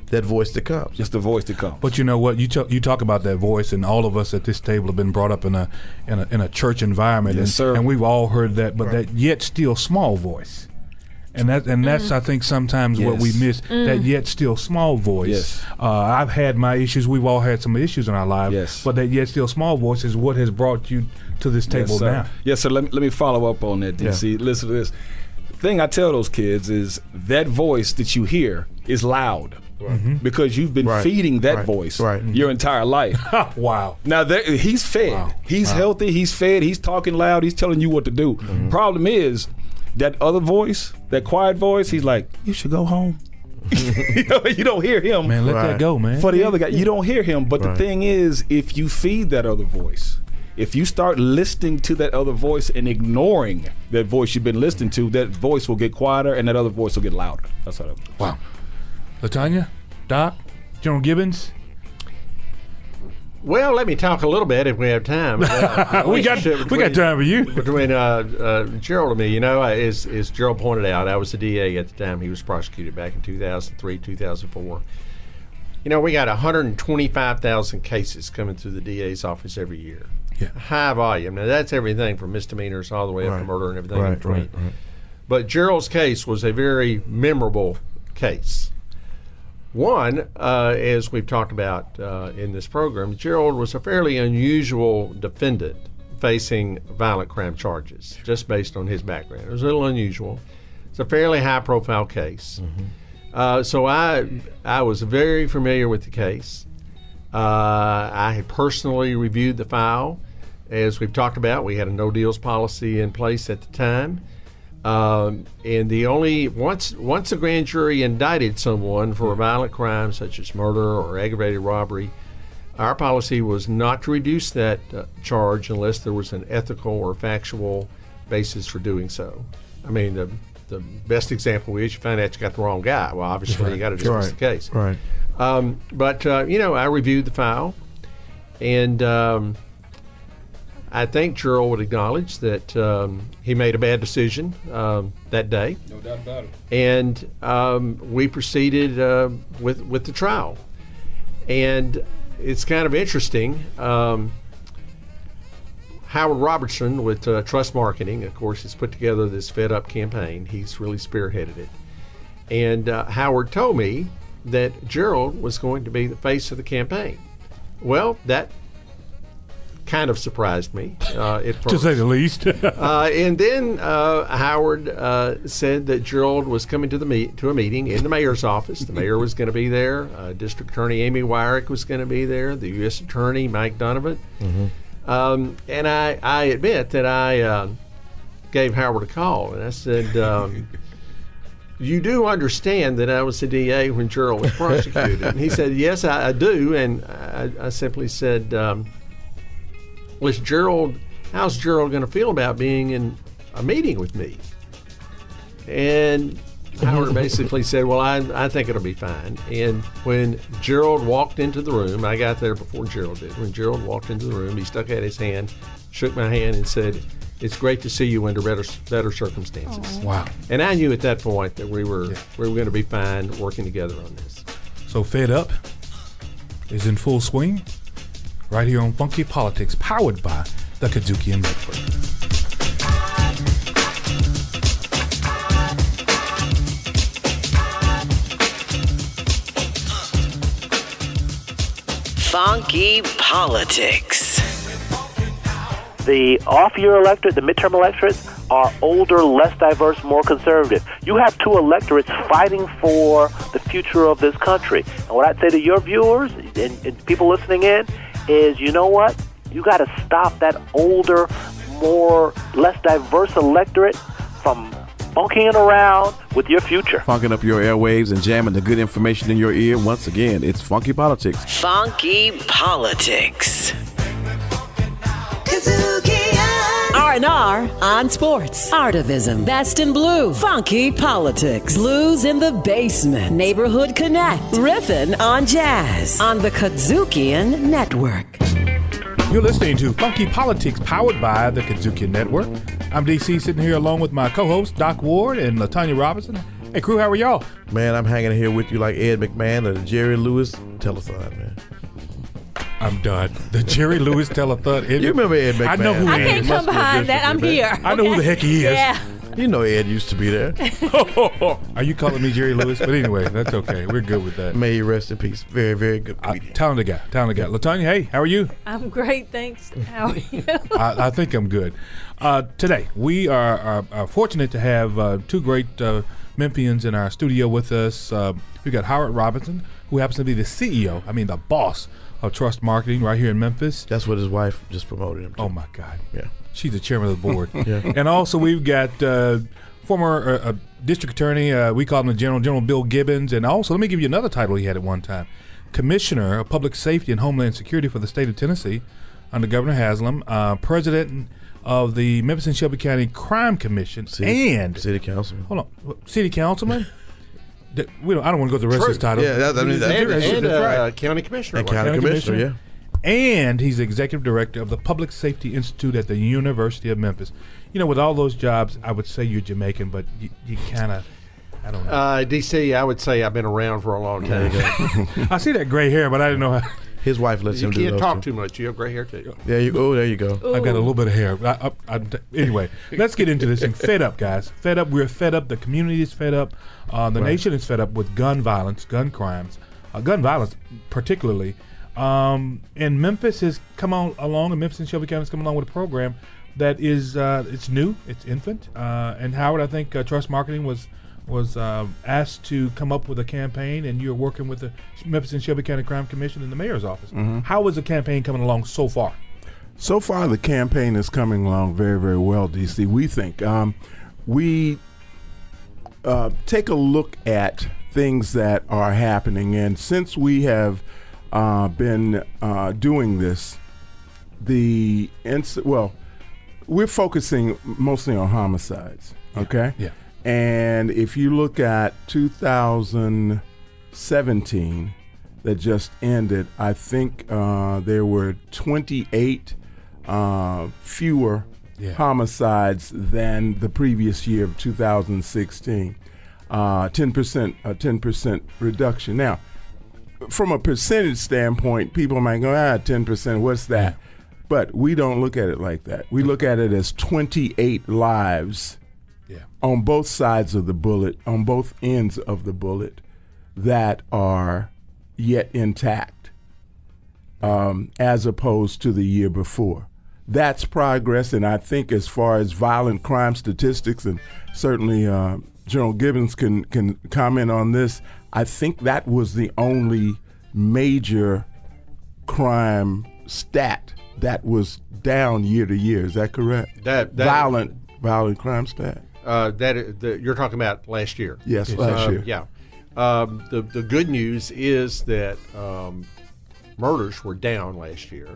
that voice that comes. Just the voice that comes. But you know what? You talk about that voice, and all of us at this table have been brought up in a church environment, yes, sir. And we've all heard that, but that yet still small voice. And that's I think sometimes what we miss, that yet still small voice. Yes. I've had my issues. We've all had some issues in our lives. Yes. But that yet still small voice is what has brought you to this table now. Yes, sir. Let me follow up on that, DC. Yeah. Listen to this. The thing I tell those kids is that voice that you hear is loud. Because you've been feeding that voice your entire life. Wow. Now he's fed. Wow. He's healthy. He's fed. He's talking loud. He's telling you what to do. Problem is, that other voice, that quiet voice, he's like, you should go home. You don't hear him. Man, let that go, man. For the other guy, you don't hear him. But the thing is, if you feed that other voice, if you start listening to that other voice and ignoring that voice you've been listening to, that voice will get quieter and that other voice will get louder. That's how that works. Wow. LaTanya, Doc, General Gibbons. Well, let me talk a little bit if we have time. we got time for you. Between Gerald and me, as Gerald pointed out, I was the DA at the time he was prosecuted back in 2003, 2004. We got 125,000 cases coming through the DA's office every year. Yeah. High volume. Now, that's everything from misdemeanors all the way up to murder and everything in between. Right. But Gerald's case was a very memorable case. One, as we've talked about in this program, Gerald was a fairly unusual defendant facing violent crime charges, just based on his background. It was a little unusual. It's a fairly high-profile case. So I was very familiar with the case. I had personally reviewed the file. As we've talked about, we had a no-deals policy in place at the time. And once a grand jury indicted someone for a violent crime such as murder or aggravated robbery, our policy was not to reduce that charge unless there was an ethical or factual basis for doing so. I mean, the best example is you find out you got the wrong guy. Well, obviously you got to dismiss the case. Right. But I reviewed the file, and I think Gerald would acknowledge that he made a bad decision that day. No doubt about it. And we proceeded with the trial. And it's kind of interesting. Howard Robertson with Trust Marketing, of course, has put together this Fed Up campaign. He's really spearheaded it. And Howard told me that Gerald was going to be the face of the campaign. Well, that kind of surprised me at first. To say the least. And then Howard said that Gerald was coming to a meeting in the mayor's office. The mayor was going to be there. District Attorney Amy Wyrick was going to be there. The U.S. Attorney Mike Donovan. And I admit that I gave Howard a call, and I said, you do understand that I was the DA when Gerald was prosecuted? And he said, yes, I do. And I simply said, how's Gerald going to feel about being in a meeting with me? And Howard basically said, well, I think it'll be fine. And when Gerald walked into the room, I got there before Gerald did. When Gerald walked into the room, he stuck out his hand, shook my hand, and said, it's great to see you under better circumstances. Aww. Wow. And I knew at that point that we were going to be fine working together on this. So Fed Up is in full swing right here on Funky Politics, powered by the Kazukian Network. Funky Politics. The off-year electorate, the midterm electorates, are older, less diverse, more conservative. You have two electorates fighting for the future of this country. And what I'd say to your viewers and people listening in is, you know what? You got to stop that older, less diverse electorate from funking around with your future. Funking up your airwaves and jamming the good information in your ear. Once again, it's Funky Politics. Funky Politics. R&R on sports. Artivism. Best in blue. Funky Politics. Blues in the basement. Neighborhood Connect. Riffin' on jazz. On the Kazukian Network. You're listening to Funky Politics, powered by the Kazukian Network. I'm DC, sitting here along with my co-hosts, Doc Ward and LaTanya Robinson. Hey, crew, how are y'all? Man, I'm hanging here with you like Ed McMahon of the Jerry Lewis telethon, man. I'm done. The Jerry Lewis telethon. You remember Ed McMahon? I know who I Ed can't is. come behind that. I'm here. I know who the heck he is. Yeah. You know Ed used to be there. Are you calling me Jerry Lewis? But anyway, that's okay. We're good with that. May he rest in peace. Very, very good comedian. Talented guy. LaTanya, hey, how are you? I'm great, thanks. How are you? I think I'm good. Today, we are fortunate to have two great Memphians in our studio with us. We've got Howard Robinson, who happens to be the CEO, the boss of Trust Marketing right here in Memphis. That's what his wife just promoted him to. Oh, my God. Yeah. She's the chairman of the board. Yeah. And also we've got former district attorney, we call him the General Bill Gibbons. And also, let me give you another title he had at one time. Commissioner of Public Safety and Homeland Security for the state of Tennessee under Governor Haslam, president of the Memphis and Shelby County Crime Commission, and city councilman. Hold on, city councilman? I don't want to go to the rest of his title. Yeah, and county commissioner. And county commissioner, yeah. And he's the executive director of the Public Safety Institute at the University of Memphis. With all those jobs, I would say you're Jamaican, but you kind of, I don't know. DC, I would say I've been around for a long time. I see that gray hair, but I didn't know how. His wife lets him do You those can't talk too too much. You have gray hair too. There you go. I've got a little bit of hair. Anyway, let's get into this thing. Fed up, guys. Fed up. We're fed up. The community is fed up. The nation is fed up with gun violence, gun crimes, gun violence particularly. And Memphis has come along, and Memphis and Shelby County has come along with a program that is it's new, it's infant. And Howard, I think Trust Marketing was asked to come up with a campaign, and you're working with the Memphis and Shelby County Crime Commission in the mayor's office. Mm-hmm. How is the campaign coming along so far? So far, the campaign is coming along very, very well, DC. We think we take a look at things that are happening, and since we have been doing this, we're focusing mostly on homicides. Okay. Yeah. And if you look at 2017 that just ended, I think there were 28 fewer homicides than the previous year of 2016. 10% reduction. Now, from a percentage standpoint, people might go, 10%, what's that? But we don't look at it like that. We look at it as 28 lives on both sides of the bullet, on both ends of the bullet, that are yet intact, as opposed to the year before. That's progress, and I think as far as violent crime statistics, and certainly General Gibbons can comment on this, I think that was the only major crime stat that was down year to year. Is that correct? That violent crime stat. You're talking about last year. Yes, last year. Yeah. The good news is that murders were down last year.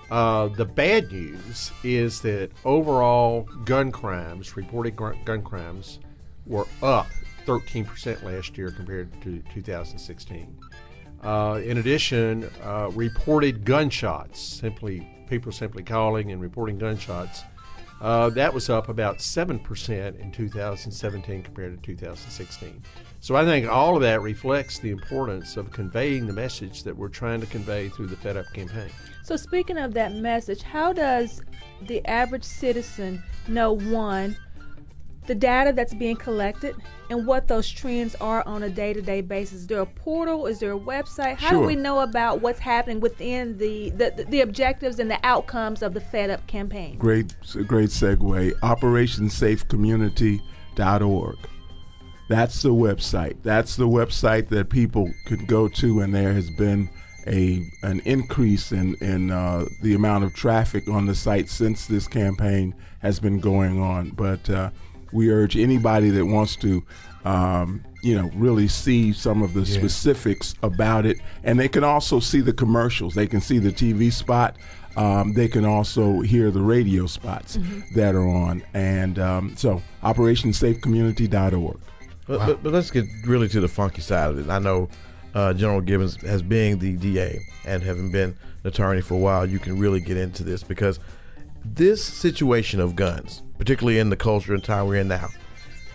The bad news is that overall gun crimes, reported gun crimes, were up 13% last year compared to 2016. In addition, reported gunshots, people simply calling and reporting gunshots, that was up about 7% in 2017 compared to 2016. So I think all of that reflects the importance of conveying the message that we're trying to convey through the Fed Up campaign. So speaking of that message, how does the average citizen know, one, the data that's being collected and what those trends are on a day-to-day basis? Is there a portal? Is there a website? How do we know about what's happening within the objectives and the outcomes of the Fed Up campaign? Great segue. OperationsSafeCommunity.org. That's the website. That's the website that people could go to, and there has been an increase in the amount of traffic on the site since this campaign has been going on. But we urge anybody that wants to, really see some of the specifics about it, and they can also see the commercials. They can see the TV spot. They can also hear the radio spots that are on. And so OperationsSafeCommunity.org. But let's get really to the funky side of it. I know General Gibbons, as being the DA and having been an attorney for a while, you can really get into this, because this situation of guns, particularly in the culture and time we're in now,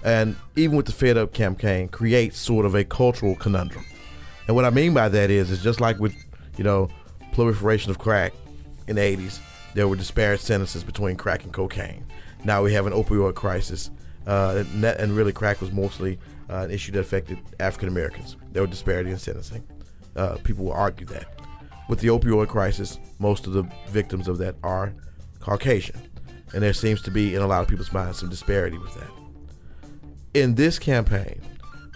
and even with the Fed Up campaign, creates sort of a cultural conundrum. And what I mean by that is, it's just like with, proliferation of crack in the 80s, there were disparate sentences between crack and cocaine. Now we have an opioid crisis, and really crack was mostly an issue that affected African Americans. There were disparity in sentencing. People will argue that. With the opioid crisis, most of the victims of that are Caucasian, and there seems to be, in a lot of people's minds, some disparity with that. In this campaign,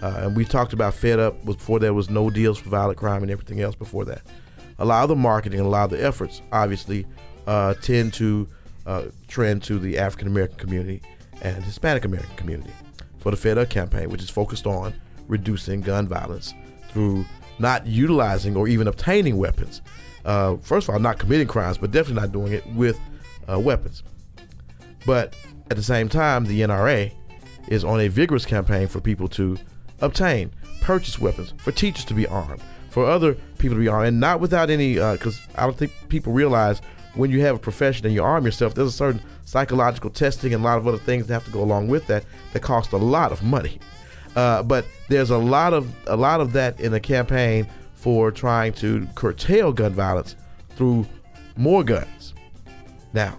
and we talked about Fed Up before there was no deals for violent crime and everything else before that. A lot of the marketing and a lot of the efforts obviously tend to trend to the African American community and Hispanic American community for the Fed Up campaign, which is focused on reducing gun violence through not utilizing or even obtaining weapons. First of all, not committing crimes, but definitely not doing it with weapons. But at the same time, the NRA is on a vigorous campaign for people to obtain, purchase weapons, for teachers to be armed, for other people to be armed, and not without any, because I don't think people realize when you have a profession and you arm yourself, there's a certain psychological testing and a lot of other things that have to go along with that cost a lot of money. But there's a lot of that in the campaign for trying to curtail gun violence through more guns. Now,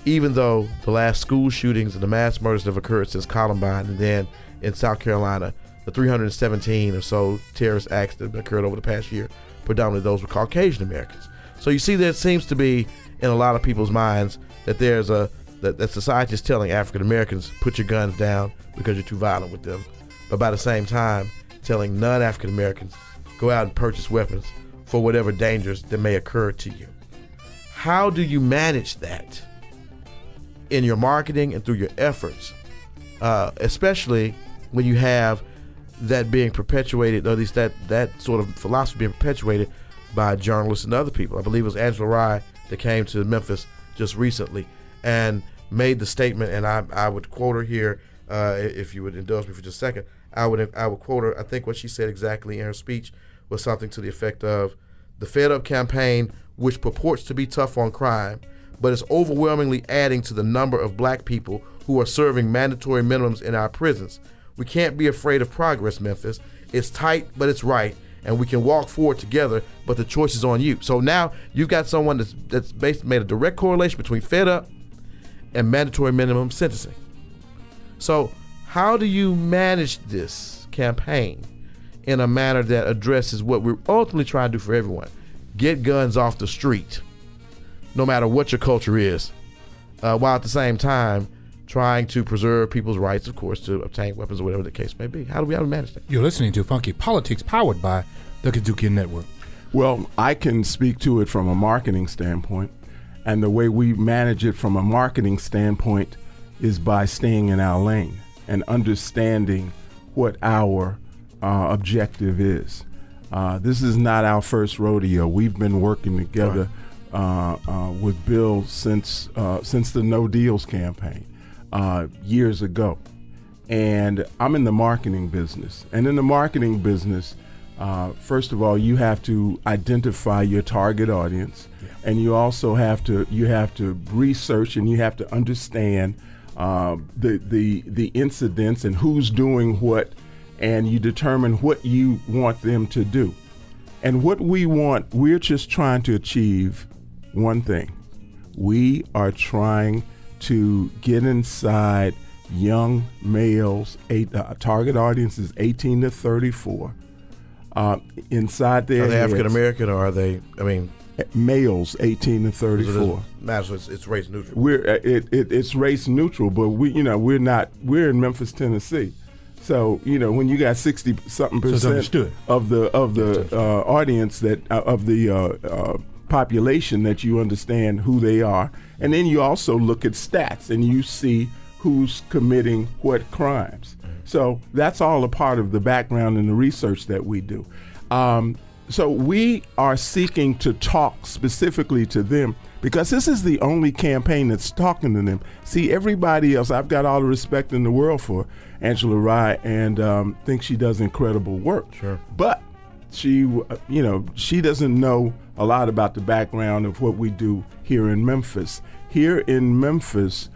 even though the last school shootings and the mass murders that have occurred since Columbine, and then in South Carolina, the 317 or so terrorist acts that have occurred over the past year, predominantly those were Caucasian Americans. So you see, there seems to be in a lot of people's minds that there's that society is telling African Americans, put your guns down because you're too violent with them, but by the same time telling non-African Americans, go out and purchase weapons for whatever dangers that may occur to you. How do you manage that in your marketing and through your efforts, especially when you have that being perpetuated, or at least that sort of philosophy being perpetuated by journalists and other people? I believe it was Angela Rye that came to Memphis just recently and made the statement, and I would quote her here, if you would indulge me for just a second. I would quote her. I think what she said exactly in her speech was something to the effect of, the Fed Up campaign, which purports to be tough on crime, but is overwhelmingly adding to the number of black people who are serving mandatory minimums in our prisons. We can't be afraid of progress, Memphis. It's tight, but it's right, and we can walk forward together, but the choice is on you. So now you've got someone that's basically made a direct correlation between fed up and mandatory minimum sentencing. So how do you manage this campaign in a manner that addresses what we're ultimately trying to do for everyone? Get guns off the street, no matter what your culture is, while at the same time trying to preserve people's rights, of course, to obtain weapons or whatever the case may be. How do we manage that? You're listening to Funky Politics, powered by the Kazuki Network. Well, I can speak to it from a marketing standpoint, and the way we manage it from a marketing standpoint is by staying in our lane and understanding what our objective is. This is not our first rodeo. We've been working together with Bill since the No Deals campaign years ago. And I'm in the marketing business. And in the marketing business, first of all, you have to identify your target audience, and you also have to research and you have to understand the incidents and who's doing what, and you determine what you want them to do. And what we want, we're just trying to achieve one thing. We are trying to get inside young males, target audience is 18 to 34, inside their heads. Are they African American, or are they, males 18 to 34. Matters, it's race neutral. It's race neutral, but we're in Memphis, Tennessee. So, when you got 60-something% of the audience of the population that you understand who they are, and then you also look at stats and you see who's committing what crimes. So that's all a part of the background and the research that we do. So we are seeking to talk specifically to them because this is the only campaign that's talking to them. See, everybody else, I've got all the respect in the world for Angela Rye and think she does incredible work. Sure. But she doesn't know a lot about the background of what we do here in Memphis. Here in Memphis,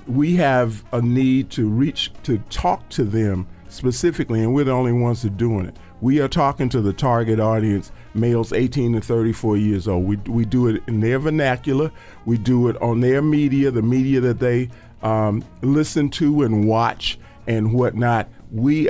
we have a need to talk to them specifically, and we're the only ones that are doing it. We are talking to the target audience, males 18 to 34 years old. We do it in their vernacular. We do it on their media, the media that they listen to and watch and whatnot.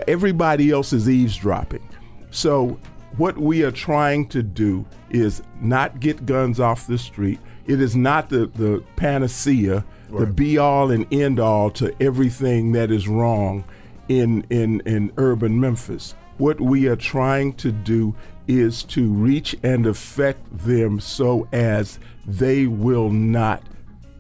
Everybody else is eavesdropping. So what we are trying to do is not get guns off the street. It is not the panacea, the be-all and end-all to everything that is wrong in urban Memphis. What we are trying to do is to reach and affect them so as they will not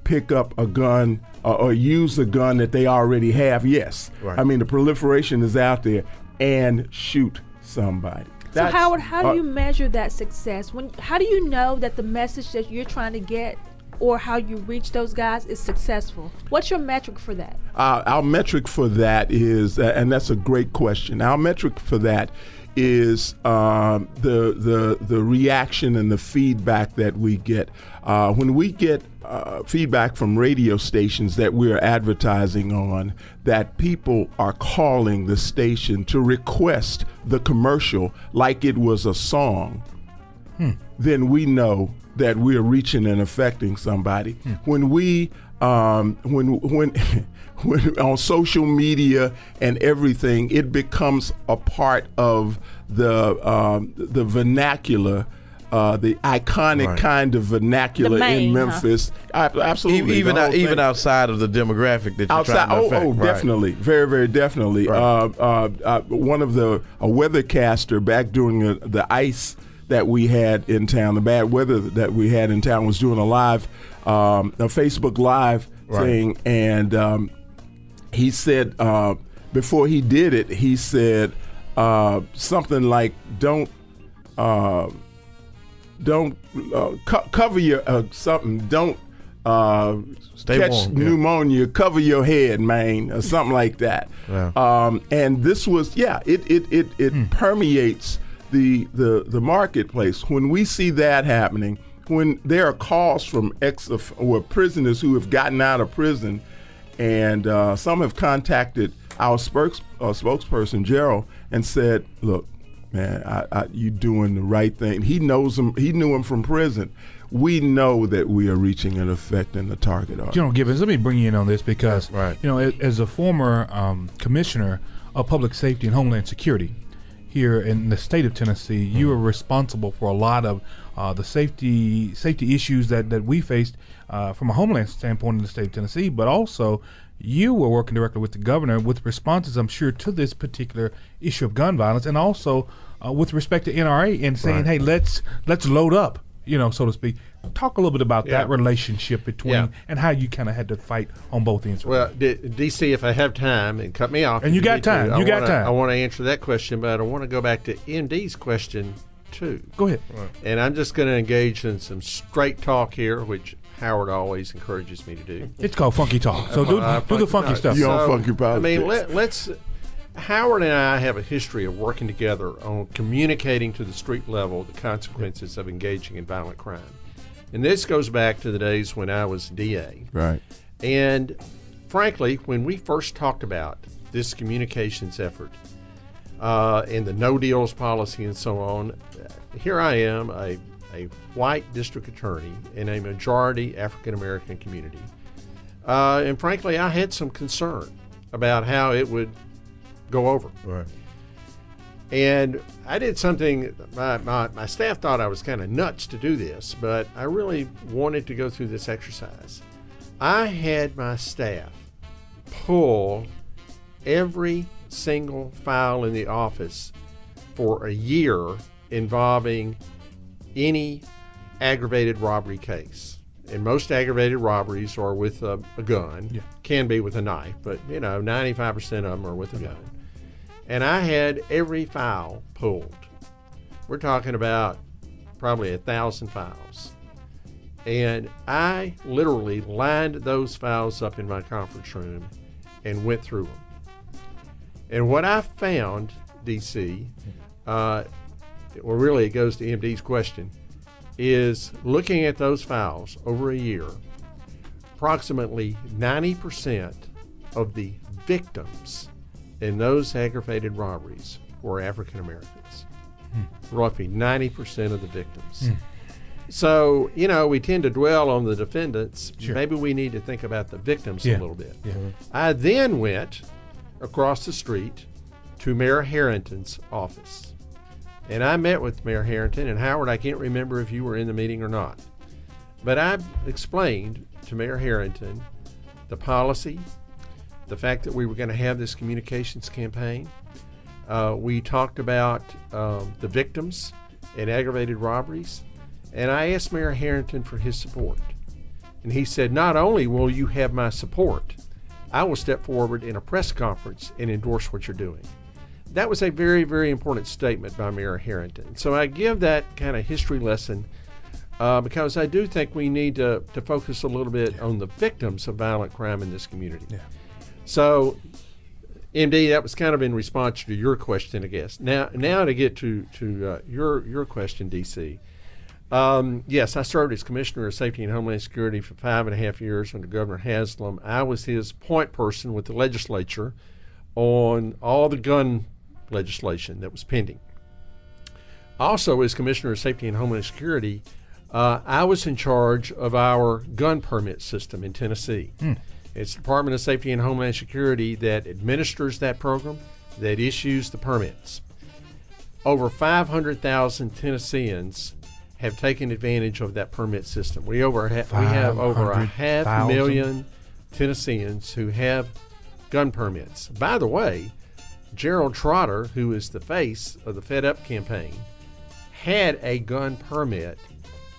pick up a gun or use a gun that they already have. Yes. Right. I mean, the proliferation is out there, and shoot somebody. So Howard, how do you measure that success? How do you know that the message that you're trying to get or how you reach those guys is successful? What's your metric for that? Our metric for that is, and that's a great question. Our metric for that is the reaction and the feedback that we get. When we get feedback from radio stations that we're advertising on, that people are calling the station to request the commercial like it was a song, then we know that we're reaching and affecting somebody. When we when on social media and everything, it becomes a part of the vernacular, the iconic kind of vernacular in Memphis. Absolutely, even outside of the demographic that you're trying to affect. Definitely, very, very definitely. Right. One of a weathercaster back during the ice that we had in town, the bad weather that we had in town, was doing a Facebook Live thing, and he said before he did it, he said something like, "Don't cover your something. Don't catch pneumonia. Cover your head, man," or something like that. Yeah. And this was it permeates the marketplace. When we see that happening, when there are calls from or prisoners who have gotten out of prison, and some have contacted our spokesperson Gerald and said, "Look, man, you doing the right thing. He knows him. He knew him from prison. We know that we are reaching and affecting the target audience. General Gibbons, let me bring you in on this because, as a former commissioner of public safety and homeland security here in the state of Tennessee, you are responsible for a lot of the safety issues that we faced from a homeland standpoint in the state of Tennessee, but also you were working directly with the governor with responses, I'm sure, to this particular issue of gun violence, and also with respect to NRA and saying, hey, let's load up, so to speak. Talk a little bit about that relationship between and how you kind of had to fight on both ends. Well, DC, if I have time, and cut me off. And you got time. I want to answer that question, but I want to go back to MD's question too. Go ahead. And I'm just going to engage in some straight talk here, which Howard always encourages me to do. It's called funky talk. So do the funky stuff. You on funky politics. I mean, let's. Howard and I have a history of working together on communicating to the street level the consequences of engaging in violent crime. And this goes back to the days when I was DA. Right. And frankly, when we first talked about this communications effort and the no deals policy and so on, here I am, a white district attorney in a majority African American community. And frankly, I had some concern about how it would go over. Right. And I did something, my staff thought I was kind of nuts to do this, but I really wanted to go through this exercise. I had my staff pull every single file in the office for a year involving any aggravated robbery case. And most aggravated robberies are with a gun, can be with a knife, but 95% of them are with a gun. And I had every file pulled. We're talking about probably 1,000 files. And I literally lined those files up in my conference room and went through them. And what I found, DC, really it goes to MD's question, is looking at those files over a year, approximately 90% of the victims in those aggravated robberies were African Americans. Roughly 90% of the victims. So, we tend to dwell on the defendants. Sure. Maybe we need to think about the victims a little bit. Yeah. I then went across the street to Mayor Harrington's office. And I met with Mayor Harrington, and Howard, I can't remember if you were in the meeting or not. But I explained to Mayor Harrington the policy, the fact that we were going to have this communications campaign. We talked about the victims in aggravated robberies, and I asked Mayor Harrington for his support. And he said, not only will you have my support, I will step forward in a press conference and endorse what you're doing. That was a very, very important statement by Mayor Harrington. So I give that kind of history lesson because I do think we need to focus a little bit on the victims of violent crime in this community. Yeah. So, MD, that was kind of in response to your question, I guess. Now to get to your question, DC. Yes, I served as Commissioner of Safety and Homeland Security for 5.5 years under Governor Haslam. I was his point person with the legislature on all the gun legislation that was pending. Also, as Commissioner of Safety and Homeland Security, I was in charge of our gun permit system in Tennessee. It's the Department of Safety and Homeland Security that administers that program, that issues the permits. Over 500,000 Tennesseans have taken advantage of that permit system. We have over 500,000 Tennesseans who have gun permits. By the way, Gerald Trotter, who is the face of the Fed Up campaign, had a gun permit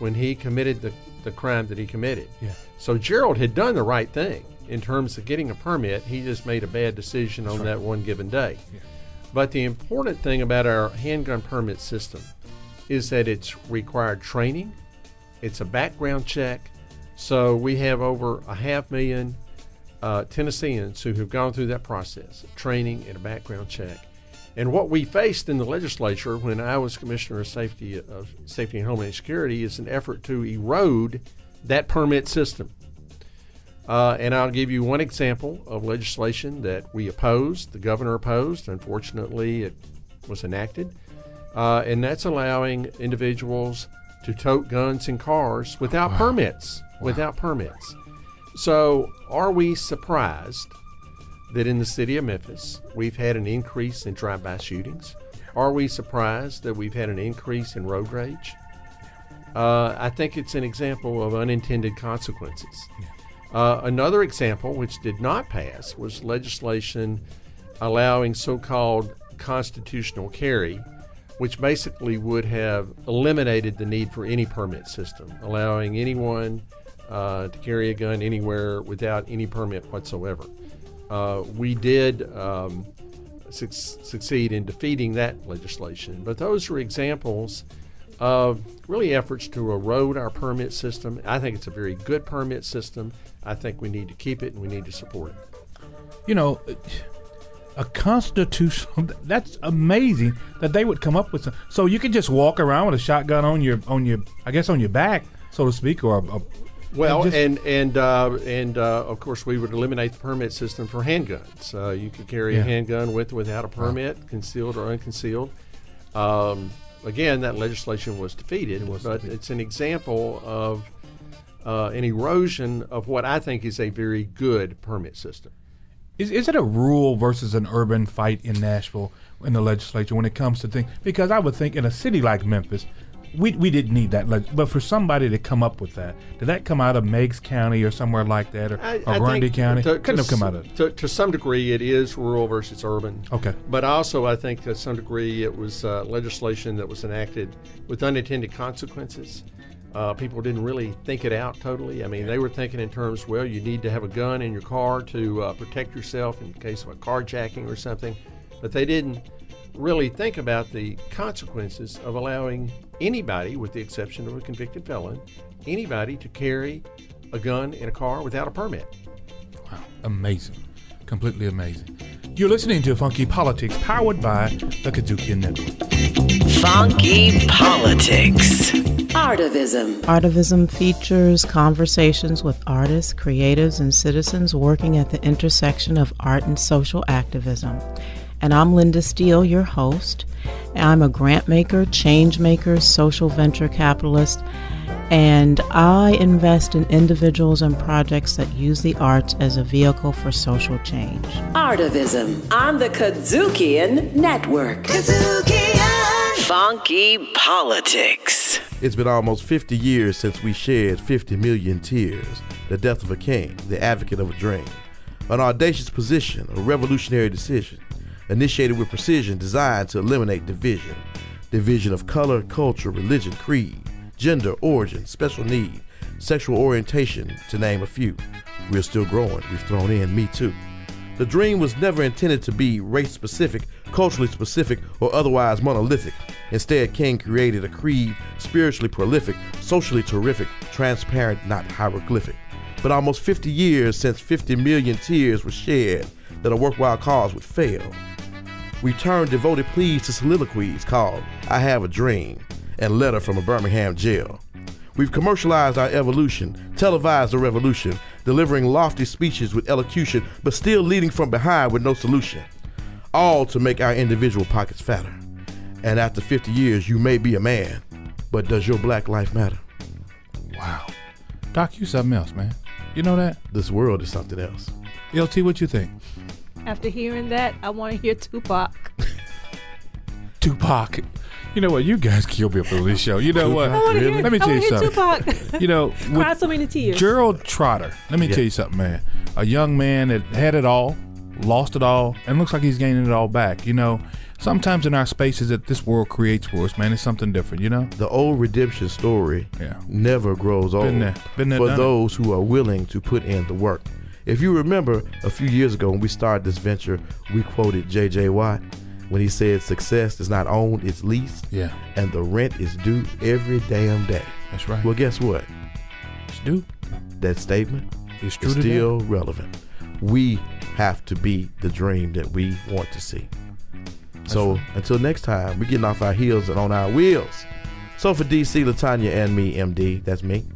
when he committed the crime that he committed. Yeah. So Gerald had done the right thing in terms of getting a permit. He just made a bad decision on that one given day. Yeah. But the important thing about our handgun permit system is that it's required training. It's a background check. So we have over 500,000 Tennesseans who have gone through that process of training and a background check. And what we faced in the legislature when I was Commissioner of Safety and Homeland Security is an effort to erode that permit system. And I'll give you one example of legislation that we opposed, the governor opposed. Unfortunately, it was enacted. and that's allowing individuals to tote guns in cars without permits. Without permits. So, are we surprised that in the city of Memphis we've had an increase in drive-by shootings? Are we surprised that we've had an increase in road rage? I think it's an example of unintended consequences. Another example, which did not pass, was legislation allowing so-called constitutional carry, which basically would have eliminated the need for any permit system, allowing anyone to carry a gun anywhere without any permit whatsoever. We did succeed in defeating that legislation, but those are examples of really efforts to erode our permit system. I think it's a very good permit system. I think we need to keep it and we need to support it. You know, a constitutional, that's amazing that they would come up with some. So you could just walk around with a shotgun on your I guess on your back, so to speak, or of course we would eliminate the permit system for handguns. You could carry a handgun with or without a permit, concealed or unconcealed. Again, that legislation was defeated, it's an example of an erosion of what I think is a very good permit system. Is it a rural versus an urban fight in Nashville in the legislature when it comes to things? Because I would think in a city like Memphis, we didn't need that. But for somebody to come up with that, did that come out of Meigs County or somewhere like that, or Grundy County? Couldn't have come out of it. To some degree, it is rural versus urban. Okay. But also, I think to some degree, it was legislation that was enacted with unintended consequences. People didn't really think it out totally. I mean, they were thinking in terms, well, you need to have a gun in your car to protect yourself in case of a carjacking or something. But they didn't really think about the consequences of allowing anybody, with the exception of a convicted felon, anybody to carry a gun in a car without a permit. Wow, amazing. Completely amazing. You're listening to Funky Politics, powered by the Kazukian Network. Funky Politics. Artivism. Artivism features conversations with artists, creatives, and citizens working at the intersection of art and social activism. And I'm Linda Steele, your host. I'm a grant maker, change maker, social venture capitalist, and I invest in individuals and projects that use the arts as a vehicle for social change. Artivism on the Kazukian Network. Kazukian! Funky Politics. It's been almost 50 years since we shed 50 million tears. The death of a king, the advocate of a dream. An audacious position, a revolutionary decision. Initiated with precision, designed to eliminate division. Division of color, culture, religion, creed, gender, origin, special need, sexual orientation, to name a few. We're still growing. We've thrown in Me Too. The dream was never intended to be race-specific, culturally specific, or otherwise monolithic. Instead, King created a creed spiritually prolific, socially terrific, transparent, not hieroglyphic. But almost 50 years since 50 million tears were shed that a worthwhile cause would fail. We turned devoted pleas to soliloquies called I Have a Dream and Letter from a Birmingham Jail. We've commercialized our evolution, televised the revolution, delivering lofty speeches with elocution, but still leading from behind with no solution. All to make our individual pockets fatter. And after 50 years, you may be a man, but does your black life matter? Wow. Doc, you something else, man. You know that? This world is something else. LT, what you think? After hearing that, I want to hear Tupac. Tupac. You know what? You guys kill me up on this show. You know what? Really? Let me tell you something. Tupac. You know, cried so many tears. Gerald Trotter. Let me tell you something, man. A young man that had it all, lost it all, and looks like he's gaining it all back. You know, sometimes in our spaces that this world creates for us, man, it's something different. You know, the old redemption story never grows old. Been there, for those who are willing to put in the work. If you remember, a few years ago when we started this venture, we quoted J.J. Watt when he said success is not owned, it's leased. Yeah. And the rent is due every damn day. That's right. Well, guess what? It's due. That statement is still relevant. We have to be the dream that we want to see. So until next time, we're getting off our heels and on our wheels. So for DC, LaTanya, and me, MD, that's me,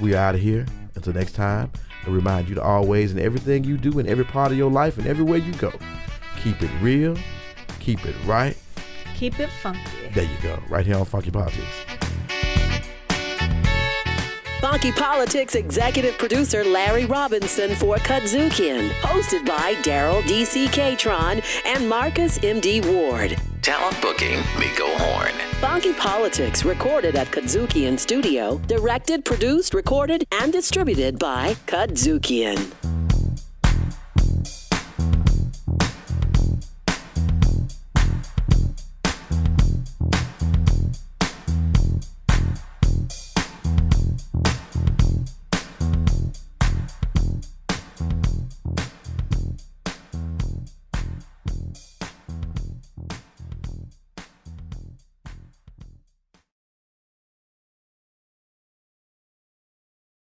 we are out of here. Until next time, I remind you to always, in everything you do, in every part of your life, and everywhere you go, keep it real, keep it right, Keep it funky. There you go. Right here on Funky Politics. Funky Politics executive producer Larry Robinson for Kudzukian. Hosted by Daryl D.C. Catron and Marcus M.D. Ward. Talent booking, Miko Horn. Funky Politics recorded at Kudzukian Studio. Directed, produced, recorded, and distributed by Kudzukian.